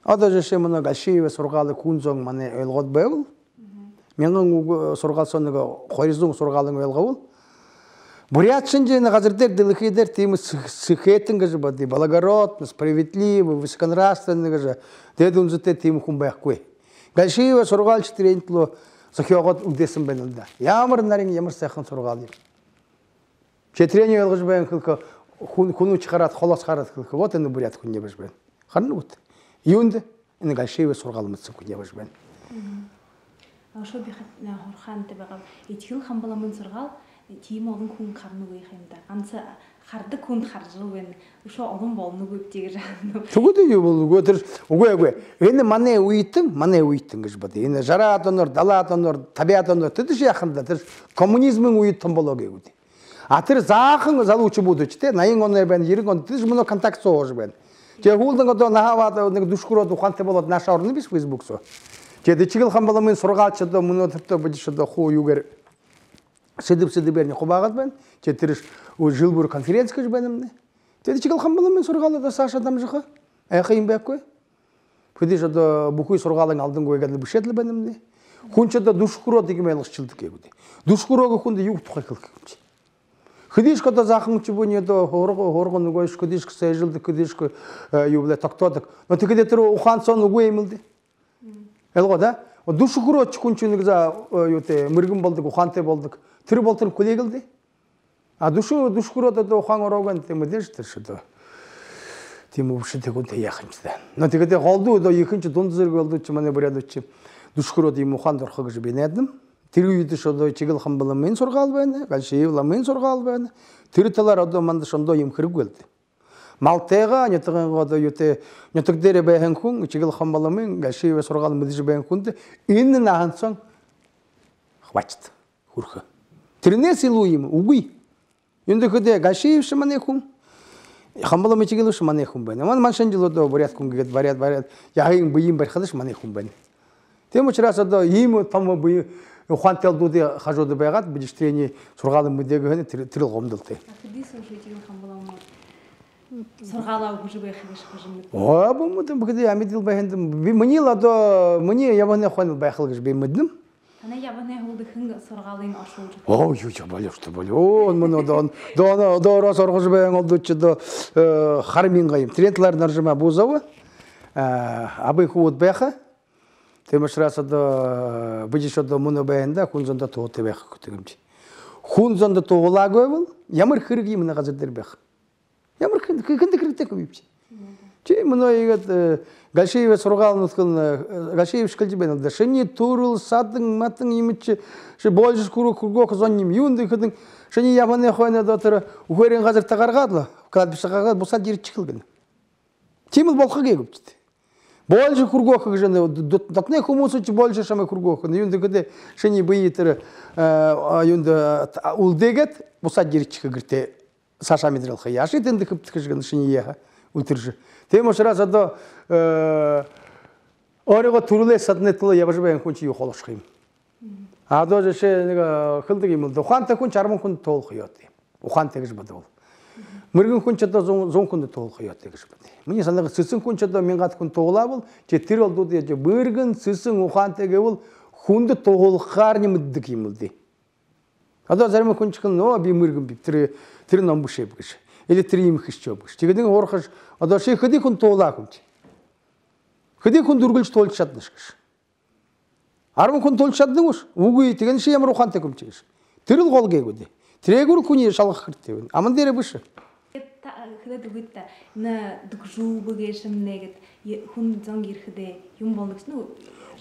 адо жеше муна гашиеве сургалы кунзон мане өлгот бел Менің сұрғалсонығы қойызың сұрғалың өлғауыл. Бурятшын жені қазірдер дылықидер теймі сықетін ғажы бады. Благородны, справедливы, высоконравственны ғажы. Деді ұнзыте теймі құмбаяқ кой. Гальшиева сұрғалшы тірейінтілі сақиоғат ұгдесін бәнілді. Ямыр нарин ямыр сақын сұрғалым. Четірені өлғыж бәйін қылқы құны чықарат, қолас қарат қылқы. Вот әні бурят күнне бәж бәйін. Қарны бұд. Юнды, әні Гальшиева сұрғалымытсы күнне бәж бәйін. Шо бихат хорхан тебегал итхил хамбаламын сыргал тиим огын күн карны гыйхымда анса харды күн харжылын ошо огын болну көп теге жанны тугуду юбул гөтөр угуй эне мане уйттың гэж бады эне жараат онор далаат онор табиат онор тедиш якында тер коммунизмин уйттын боло кегуди атыр заахын залучу будучте найын онор бен ирин он тедиш муно контакт соож бен же хулдың одо нахават нэг душкурод уханте болот наша орны бис фейсбуксо Чеде чигил хамбаламын сургалчыда муну типте быдышыда ху югер сидип берне хубагат бен четириш у жылбур конференция бенемне Чеде чигил хамбаламын сургалы да Саша дамжыха айкын беккой Пыдышыда букуй сургалың алдын койгадыл бишетле бенемне хунчада душкуро деген мелгичилдик кебуди душкурого хунда юг тухай кылкымчы Хыдишка да захымчы буне да хоргону койш хыдишка сейжилди хыдишка юбле токтодук но тигеде тур ухан сон угуймилди Элгода, душукуро чукунчуник за юте мыргын болдук, уханте болдук, тир болтун кулегилди. А душукуро да ухан ороган темедештир шуду. Тему ушите гунте яхынчыда. Но тигеде голду да экинчи дундузер болду чумане бурядучи. Душукуро дим ухан дорхыгыж бенедим. Тир үйдү шодо чигил хамбала мен сургалбайны, галшиевла мен сургалбайны. Тирталар одо манда шондо им кырып келди. Малтега нетеген года юте нетекдере бэхэн күн чигил хамбаламын гашиве сургал мыдыж бэхэн күнде иннен ахансон хватит хурха. Тринес илуим угуй. Юнды кыде Гашиев шамане хун. Хамбала мечигелу шамане хун бен. Ман маншан жило до барят кун гет барят. Яхин буим бар хадаш мане хун бен. Тем учраса до им там бу ухантел дуде хажоды байгат бидиштени сургалым мудеге тирил гомдылты. Ахиди слушайте хамбала сургала уже бехиш хажим. О, бу мудым кыде амидил бахендим. Би мнила до мне яване хонил байхылгыш би мудым. Ана яване холды хынга сургалын ашулчу. О, юча балё что балё. Он муну до раз оргуж бен олдучу до хармингайым. Трентлар наржыма бузавы. Абы хуут беха. Темешраса до бидишо до муну бенда хунзонда тоты беха күтүгүмчү. Хунзонда тогола көбүл. Ямыр кыргы мына газырдыр беха. Ямыр кынды кырыкта көбүпчү. Че муну егет Гашиев сургалын уткун Гашиев шкылжы бен да шени турул садың матын имичи ше больш курго козонним юнды кыдың шени яване хойна дотыр угерен газыр тагаргадла кадбисага буса жер чыкылгын. Тимил болха кегүпчү. Больше кургох жена дотне хумусучу больше шаме кургох. Юнды кыды шени быйытыр юнды улдегет буса жер чыкыгырте Саша Мидрил хаяши тенди кыптыкыжгын шени яха утыржы. Темош раз до орего туруле саднетло ябажбен хунчи юхолошхим. А даже ше нега хылдыгим до ханта хун чармон хун тол хыйоты. Ухантегиш бадол. Мыргын хунчада зон хунды тол хыйотегиш бади. Мини санага сысын хунчада мен гат хун тоглабыл, же тирол дуди же мыргын сысын ухантеге бул хунды тоглхар немдик имилди. Ада зарма хунчкын но би мыргын би тир намбушебгиш. Или трим хищобгиш. Тигедин орхаш ада ше хыди хун тоглакымч. Хыди хун дургулч толчатнышкыш. Армын хун толчатдыңыш. Угуй тиген ше ямар ухантегымчыгыш. Тирил гол кегуди. Трегур куни шалгы кыртебин. Амандере бышы. Хыды дугутта на дугжу быгешим негет хун зонгир хыды юм болдыксну.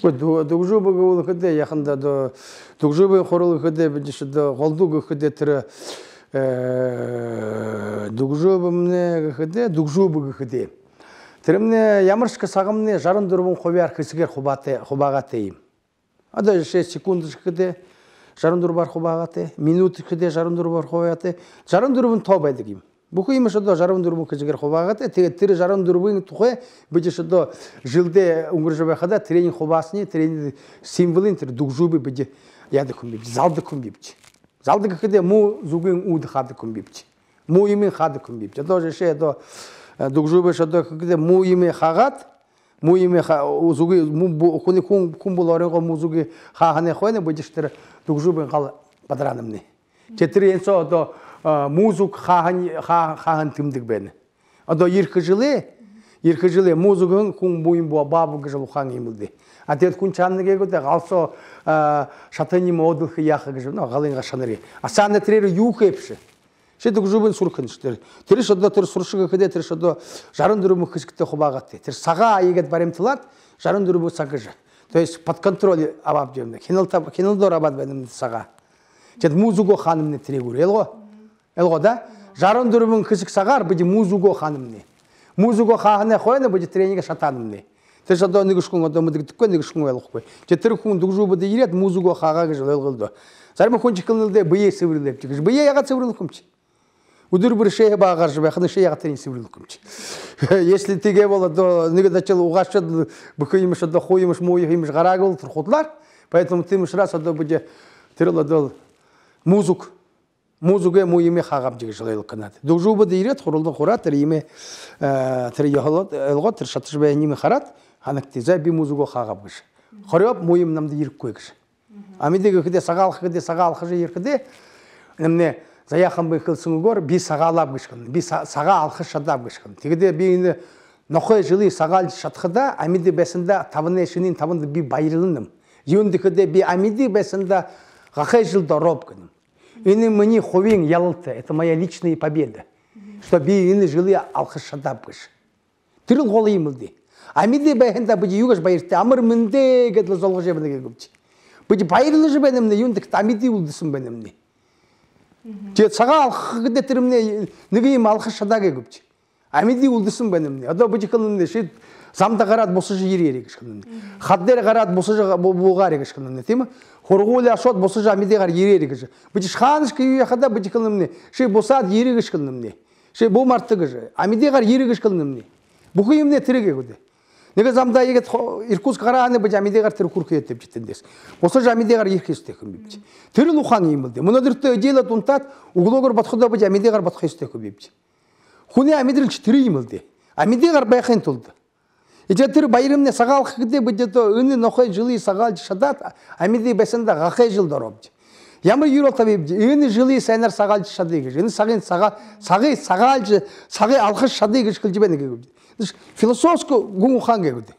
Дугжу быгыл хыды якында до дугжу бы хорул хыды бидиш до голдуг хыды тирэ дугжу бымне хыды дугжу быгы хыды. Тиремне ямыршка сагымне жарын дурбун хобяр хысыгер хобагатейим. Ада 6 секунд хыды жарын дурбар хобагаты, минут хыды жарын дурбар хобагаты, жарын дурбун тобайдыгим. Буху имеш до жарын дурбун хызыгер хобагаты, теге тире жарын дурбун тухе бидиш до жылде унгуржабе хада тренинг хобасни, тренинг символин тир дугжубы биде яды кумбип, залды кумбипчи. Залды хыды му зугин уд хады кумбипчи. Му имен хады кумбипчи. Даже ше до дугжубы шадо хыды му имен хагат, му имен зуги му хуни кумбуларыга му зуги хагане хойне бидиш тир дугжубын кал падранымны. Четири энсо до музык хахан тымдык бен. Ада ирхы жылы музыкын кун буйын буа бабы гыжыл хан емілді. Атет кун чанны кегуде қалсо шатаним одылхы яхы гыжыл, ғалынға шаныры. Асаны тірері юх епші. Шедік жұбын сұрқыныштыр. Тірі шадда тір сұршығы кіде, тірі шадда жарын дүрімі қызкітті құбағатты. Тір саға айегет баремтылат, жарын дүрімі сағыжы. То есть под контроль абаб жемді. Хенілдор абад бәнімді саға. Жет музыко ханымны тірегур. Элго да? Жарын дүрімін қызық сағар бұды музыко ханымны. Музыко хағыны қойны бұды тренинге шатанымны. Тір шадда нүгішкін ода мұдығыттыққа нүгішкін әлгі қой. Жетір күн дүгжу бұды ерет музыко хағағы жыл әлгілді. Зармы күнчі қылынылды бұйе сывырылып жүгіш. Бұйе яға сывырылып күмчі. Удыр бір шеге бағар жібе, қыны шеге тренинг сывырылып күмчі. Если теге болы, нүгі дачыл уғашы бұқыйымыш, қойымыш, мойығымыш ғарағы ол тұрқұдылар. Поэтому тымыш раз бұды тірілі музыка муйме хагап жиги жылайлы канат. Дужубы дейрет хорулдың хорат тириме тири яхалат элгот тир шатышбе ниме харат ханакти за би музыка хагап гыш. Хорап муйым намды ирк койгыш. Амидеге киде сагал хыжы иркиде немне заяхан бы кылсың гор би сагалап гышкын. Би сага алхы шадап гышкын. Тигиде би нохой жылы сагал шатхыда амиде бесинде табыны шынын табынды би байрылыным. Юндикиде би амиде бесинде гахай жылда робкын. Ины мне ховин ялты, это моя личная победа. Что би ины жили алхы шадапгыш. Тирил голы имылды. Амиде бэхэнда быджи югаш байырты, амыр мэнде гэдлы золғы жебіне кегіпчі. Быджи байырлы же бэнемне, юндик амиде улдысын бэнемне. Че саға алхы гэдэ тирімне, нүгейім алхы шада кегіпчі. Амиде улдысын бэнемне. Ада быджи кылынне, шет Замда қарат болса же ерері кішкінімне. Хаддер қарат болса же бұлғары кішкінімне. Темі? Хорғулі ашот болса же амеде қар ерері кіші. Бұчы шқанышқы үйеқада бұчы қылымне. Шей болсад ері кішкінімне. Шей бұл марттығы же. Амеде қар ері кішкінімне. Бұқыйымне тіріге көді. Неге замда егет Иркутск қарағаны бұчы амеде қар тірі күркі еттеп жеттендес. Болса же амеде қар еркесте көмепчі. Тірі лұқан емілді. Мұна дүртті өдейлі тұнтат, ұғылығыр батқыда бұчы амеде қар батқысте көмепчі. Хуне амедрілчі тірі емілді. Амеде қар байқын тұлды. Итетір байырымне сағал қықты бұдеті үні нұқай жылы сағал шадат, амеде бәсінде ғақай жылдар обды. Ямыр юрал табибді, үні жылы сайнар сағал шадыгыш, үні сағай алқыш шадыгыш қылжы бәні кегілді. Философскі ғұн ұқан кегілді.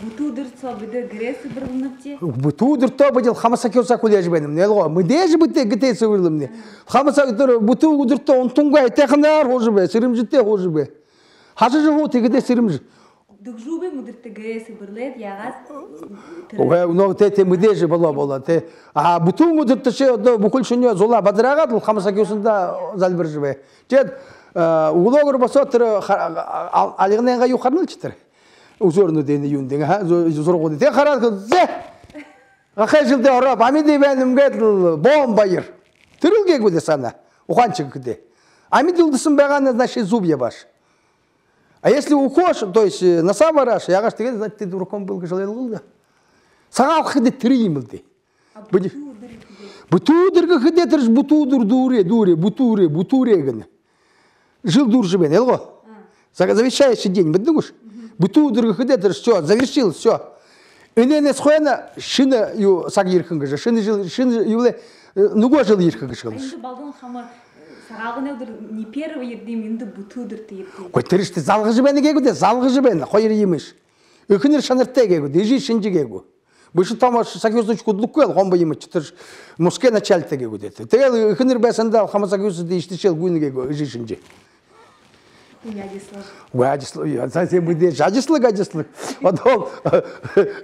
Буту дұртса бұды гресі бірғыныпте? Буту дұртса бұдел қамаса кеуса көлежі бәнім. Мүдежі бұдде гітесі бірілімне. Қамаса буту дұртса ұнтыңға әтеқінар қожы бә, сірім жітте қожы бә. Хажы жығу тегіде сірім жі. Дүкжу бе мүдіртті гресі бірлет, яғас? Те мүдежі бола. Буту дұртса ше бүкіл шыне зола бадырағад, қамаса кеусында зал бір жі бә. Жет, ұғылығыр баса түрі алығынайға юқарныл читір. Узорну дейін үйінден, зорғыды. Те қарады, ғақай жылды ұрап, амеде бәнімге бомба ер. Түрілге көде сана, ұқанчы көде. Амеде ұлдысын бәғаны, значит, зубья баш. А если укош, то есть наса бараш, яғаш деген, значит, ты дураком был жылайлы қылды. Сағал қыды тірі емілді. Бұтудырғы қыды тұрыш, бұтудыр бутуре гіні. Жыл дур жібен, ел ғой? Завещающий день, біддің үш? Бутудырғы қыдетір, все, завершил, все. Үнені сқойына шыны сақ еркінгі жы, шыны юлы, нүго жыл еркінгі шығылыш. Енді балдың қамы сағағын өдір не первый ердем, енді бутудыр тейіпті. Қой түрішті залғы жібені кегуде, залғы жібені, қойыр емеш. Үкінір шанырттай кегуде, ежі шынжы кегу. Бұшы тамаш сакюзыч кудлық көл, ғомба емі чытыр мұске начальты кегуде. Тегел үкінір бәсінде қама сакюзыды іштішел гүйні кегу, ежі шынжы. Адислық.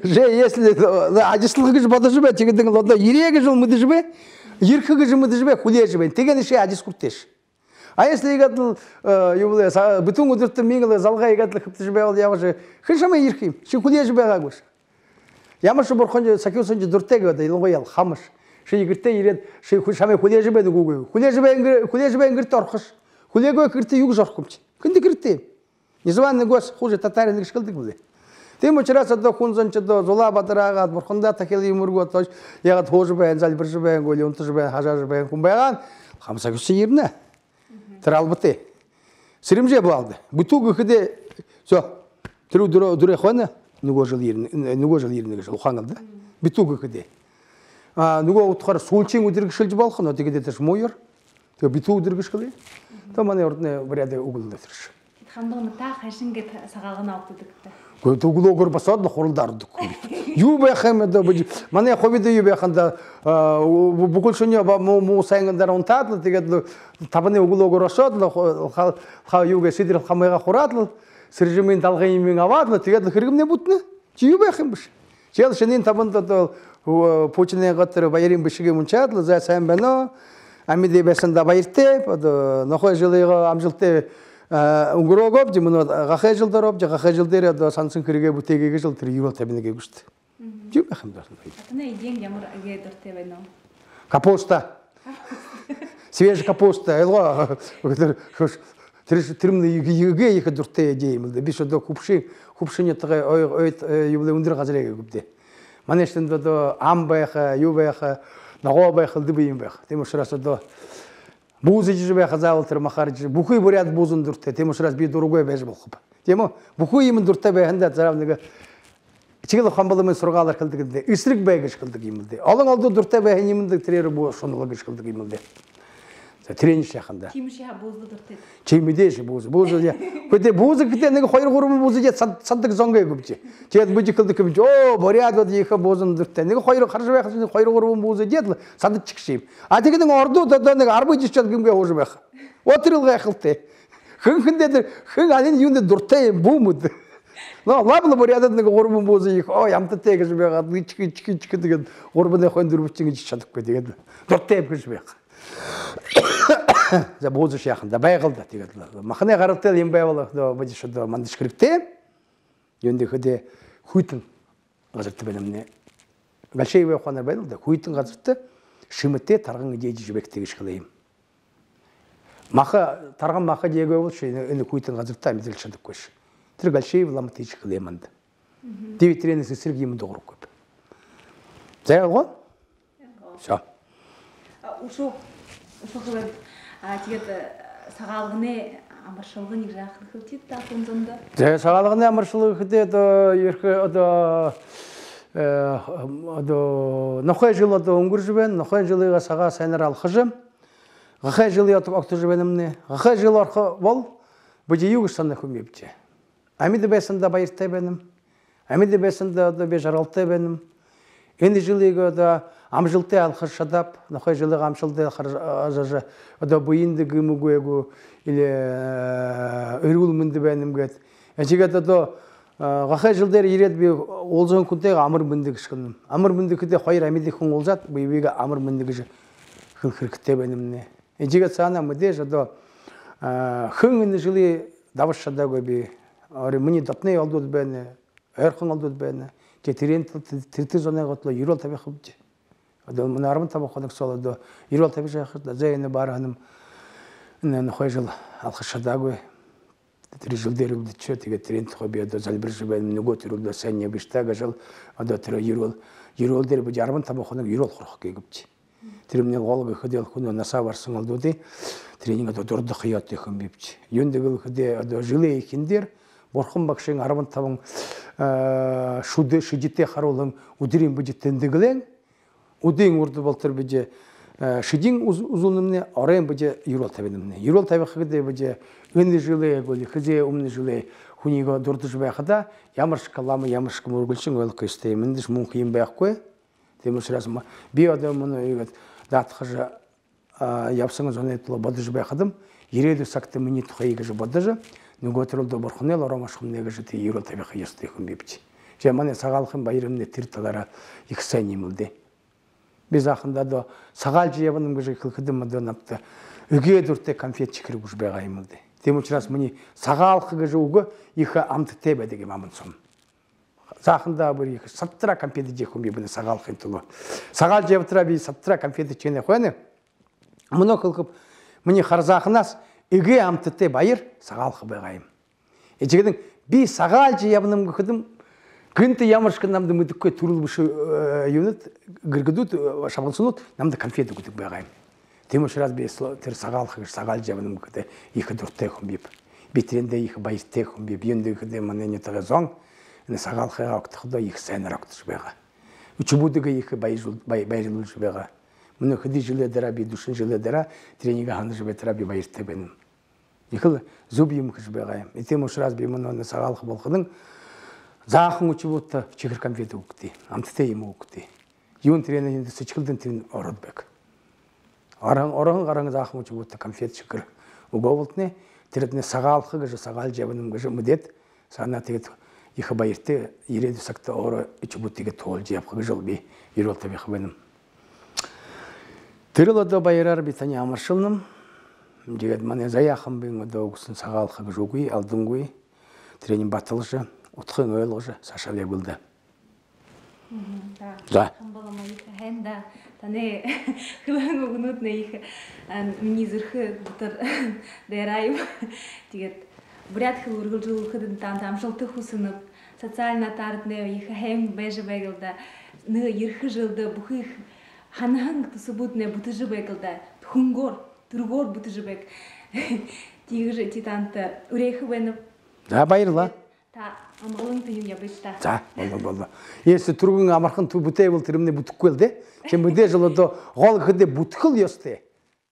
Если адислығы жы бады жібе, тегендің лода ерегі жыл мұды жібе, еркігі жы мұды жібе, құле жібе, tegen іше адис күрттеш. А если егатыл, бүтін ұдыртты меңілі залға егатылы қыпты жібе ол яғыжы, қыншама еркім, ши құле жібе ғағыш. Ямышы бір қонжы сакеусынжы дүрттегі өді, елғой ал, қамыш. Ши егіртте еред, ши шаме құле жібені көгі. Құле жібен кіртті орқыш. Құлеге кіртті юг жарқымчы. Кінді кіртті. Незванный гость, хуже татарин кішкілдік білді. Тем учраса до хунзанчы до зола батырағат, бұрқында такел еміргот, яғат хожы бәйін, зал бір жібәйін, гөлі ұнты жібәйін, хажа жібәйін күнбәйған, қамса күсі еріне. Тұрал бұты. Сірімже бұлалды. Бұтуғы күді, все, түрі дүре қойны, нүго жыл еріне жыл ұқаңылды. Бұтуғы күді. Нүго ұтқары солчен өдіргішілді балқын, өтегеде тұрш мойыр. Бұтуғы өдіргішілі. Таманы ордыны бірәді ұғылды тұрш. Қандығыны та қайшынға сағалғын ауқтыдықты. Көйті ұғылы оқыр басады, қорылдарды көй. Юбе қаймеді, мане қобеді юбе қанда, бүкіл шыне мұғы сайыңындар ұнтадылы, тегеді табыны ұғылы оқыр ашадылы, юбе сидір қамайға қорадылы, сіржімен талғайымен авадылы, тегеді кіргімне бұтыны, юбе қаймыш. Жел шынен табында починен қаттыры байырын бішіге мұнчадылы, зай сайын бәні, әмеде бәсінде байыртеп, нұқой жылыға амжылты Унгурог обди, мы гахай жылдар обди, гахай жылдары да сансын кірге бұтегеге жыл тірі юрал табинеге күшті. Жеп әхімдар. Атына идең ямыр әге дұртебайнау? Капуста. Свежий капуста. Элға, тірімді еге егі дұрте деймілді. Биш ода купшыне тұғы ойт юбілі үндір ғазыреге күпті. Манештен да ам байқа, ю байқа, нағо байқа, лды бейін байқа. Темір шырасы да Бузы жібе қазавылтыр мақар жібе. Бұқый бұряд бузын дұртты. Тему шырас бей дұрғой бәжі болқып. Тему бұқый емін дұртты бәйінді заравныға. Чегілі қамбалымен сұрғалар қылдығынды. Үсірік бәйгіш қылдық емілді. Алың алды дұртты бәйін емінді тірері бұл шонылығыш қылдық емілді. Трениш яқында. Чеміші бузды дұртты. Чемедеші бузы. Бузы я. Көте бузы күте неге қойыр құрымы бузы жет сандық зоңғай көпче. Жет бұжы қылдық көпче. О, бұряд өді екі бузын дұртты. Неге қойыр қаржы бәйқы қойыр құрымы бузы жет сандық чықшайым. Атекінің орды да неге арбы жешчат кімге қожы бәйқы. Отырылға қылты. Хын-хындедір, хын әлін үйінде дұрттайым бұмыды. Лабылы бұряд неге құрымы бузы екі. Ой, амты тегі жібәйқы. Чықы деген орбыны қойын дұрбышчыңы жешчатып көтеген. Дұрттайым көші бәйқы. за бозыш якында байгылды тигет. Махане гарыктел ем байгылы до бадишо до мандышкрикте. Йонде ходе хуйтын газырты бенемне. Галшееве хана байлды. Хуйтын газырты шимете тарган жеji жибектеги шкылайым. Маха тарган маха жеге болчу эне хуйтын газырта мизил чындык көш. Тир Галшеев ламты шкылайманды. Девитрени сыргимы догрук көп. Зайго? Всё. Ушу хылы тигет сагалгыны амаршылгы нижахлы хылтит та фунзонда. Зай сагалгыны амаршылгы хыте то ерке нохай жылы да оңгур жибен, нохай жылыга сага сайнар алхыжым. Гахай жылы ятып акты жибенемне. Гахай жылы аркы бол быжы югыстанды көмепче. Амиде бесында байыртай бенем. Амиде бесында да бежаралтай бенем. Энди жылыга да амжилты алхыр шадап, нохай жылы амшылды алхыр да буинды гымугуэгу или өргул мынды бенем гет. Эжигет да гахай жылдер ирет би олжон күнтег амыр мынды кышкыным. Амыр мынды кыте хайыр амиде хүн олжат, бүйбеге амыр мынды кыжы хылхыркте бенемне. Эжигет сана мыде жадо хыңны жылы давышшада көби. Ары мыни датны алдуд бене, эрхын алдуд бене. Кетирен тирти зона готло юрол таби хыбчы. Адо мына армын таба ходык солы до юрол таби жахырда зайны бар ханым нохой жыл алхышадагы три жыл дерилди чө тиге трент хоби адо залбир жибен него тирулда сенне биштага жыл адо тире юрол дер бу армын таба ходык юрол хорхок кегипчи. Тиримне голга ходел хуно наса барсын алдуди тренинг адо дурды хыят техим бипчи. Юндегил ходе адо жиле экиндер борхун бакшың армын табың шуды шидите харолым удирин быжеттендигилен удин урду болтыр быже шидин узунумне орен быже юрол табенумне юрол табахыгде быже өнди жиле голи хызе умны жиле хуниго дурды жбахада ямыршкаламы ямыршкы мургулчың өл кыстейминдиш мун кыйын баккой темушрасма би адамыны үйгөт датхыжа япсыңыз зонетло бодыж бахадым иреду сакты минит хайгыжы бодыжы Нуготролда борхунел оромашхым негажыты юрол табиха ястыхым бипчи. Жамане сагалхым байрымне тирталара ихсайнимылды. Biz ақында да сағал жиябының гыжы кылкыдым мадонапты. Үге дүрте конфет чикір гуш бегаймылды. Тем учрас мыни сағалқы гыжы угы иха амты тебе деген мамын сон. Сақында бір иха саттыра конфеты жекім бебіні сағалқын тұлы. Сағал жиябытыра бей саттыра конфеты чене қойны. Мұны кылкып мыни харзақынас үге амты те байыр сағалқы бегайым. Ечегдің би сағал жиябының гыдым Гынты ямыршкы намды мыдыккой турулбышы юнут гыргыдут шабылсынут намды конфеты күтік бәғайым. Темуш раз бе тер сағал хыгыш сағал жабыным кыты ихы дұрттай хым беп. Бетренде ихы байырттай хым беп. Йөнді кыды манене тығы зоң сағал хыға оқтықыда ихы сайнар оқтыш бәға. Учубудыға ихы байырылыш бәға. Мұны кыды жылы дара бе душын жылы дара тренинга ханы жабе тара бе байырттай бәнім. Ихы зубиым кыш бәғайым. Темуш раз бе мұны сағал хы болқыдың Захын учебутта чекер конфеты укти, амтте ему укти. Юн тренинде сычкылдын трен ородбек. Оран гаран захын учебутта конфет чекер. Уговултне тиретне сагалхы гыжы сагал жабының гыжы мыдет сана тегет ихы байырты иреду сакта оро учебуттеге тол жап гыжыл би иролта би хбеным. Тирилода байырар битани амаршылным. Жегет мане заяхым бин догусын сагалхы гыжы угуй алдынгуй тренинг батылжы. Утхын öyle уже Саша Лебылда. Да. Хамбалама их хенда, тане хлан угнут не их низырхы бутар дерайм. Тигет брат хлургулжул хыдын там жылты хусынып социально тартне их хем беже бегилда не ирхы жылды бухих ханхан тусубутне бутыжы бегилда хунгор тургор бутыжы бек. Тигже титанты урехы бенып. Да байырла. Та амалың тыйым ябышта. Да, болду. Если тургун амархан ту бутей бол тиримне бутук келди. Чем мыде жылы до гол хыде буткыл ёсты.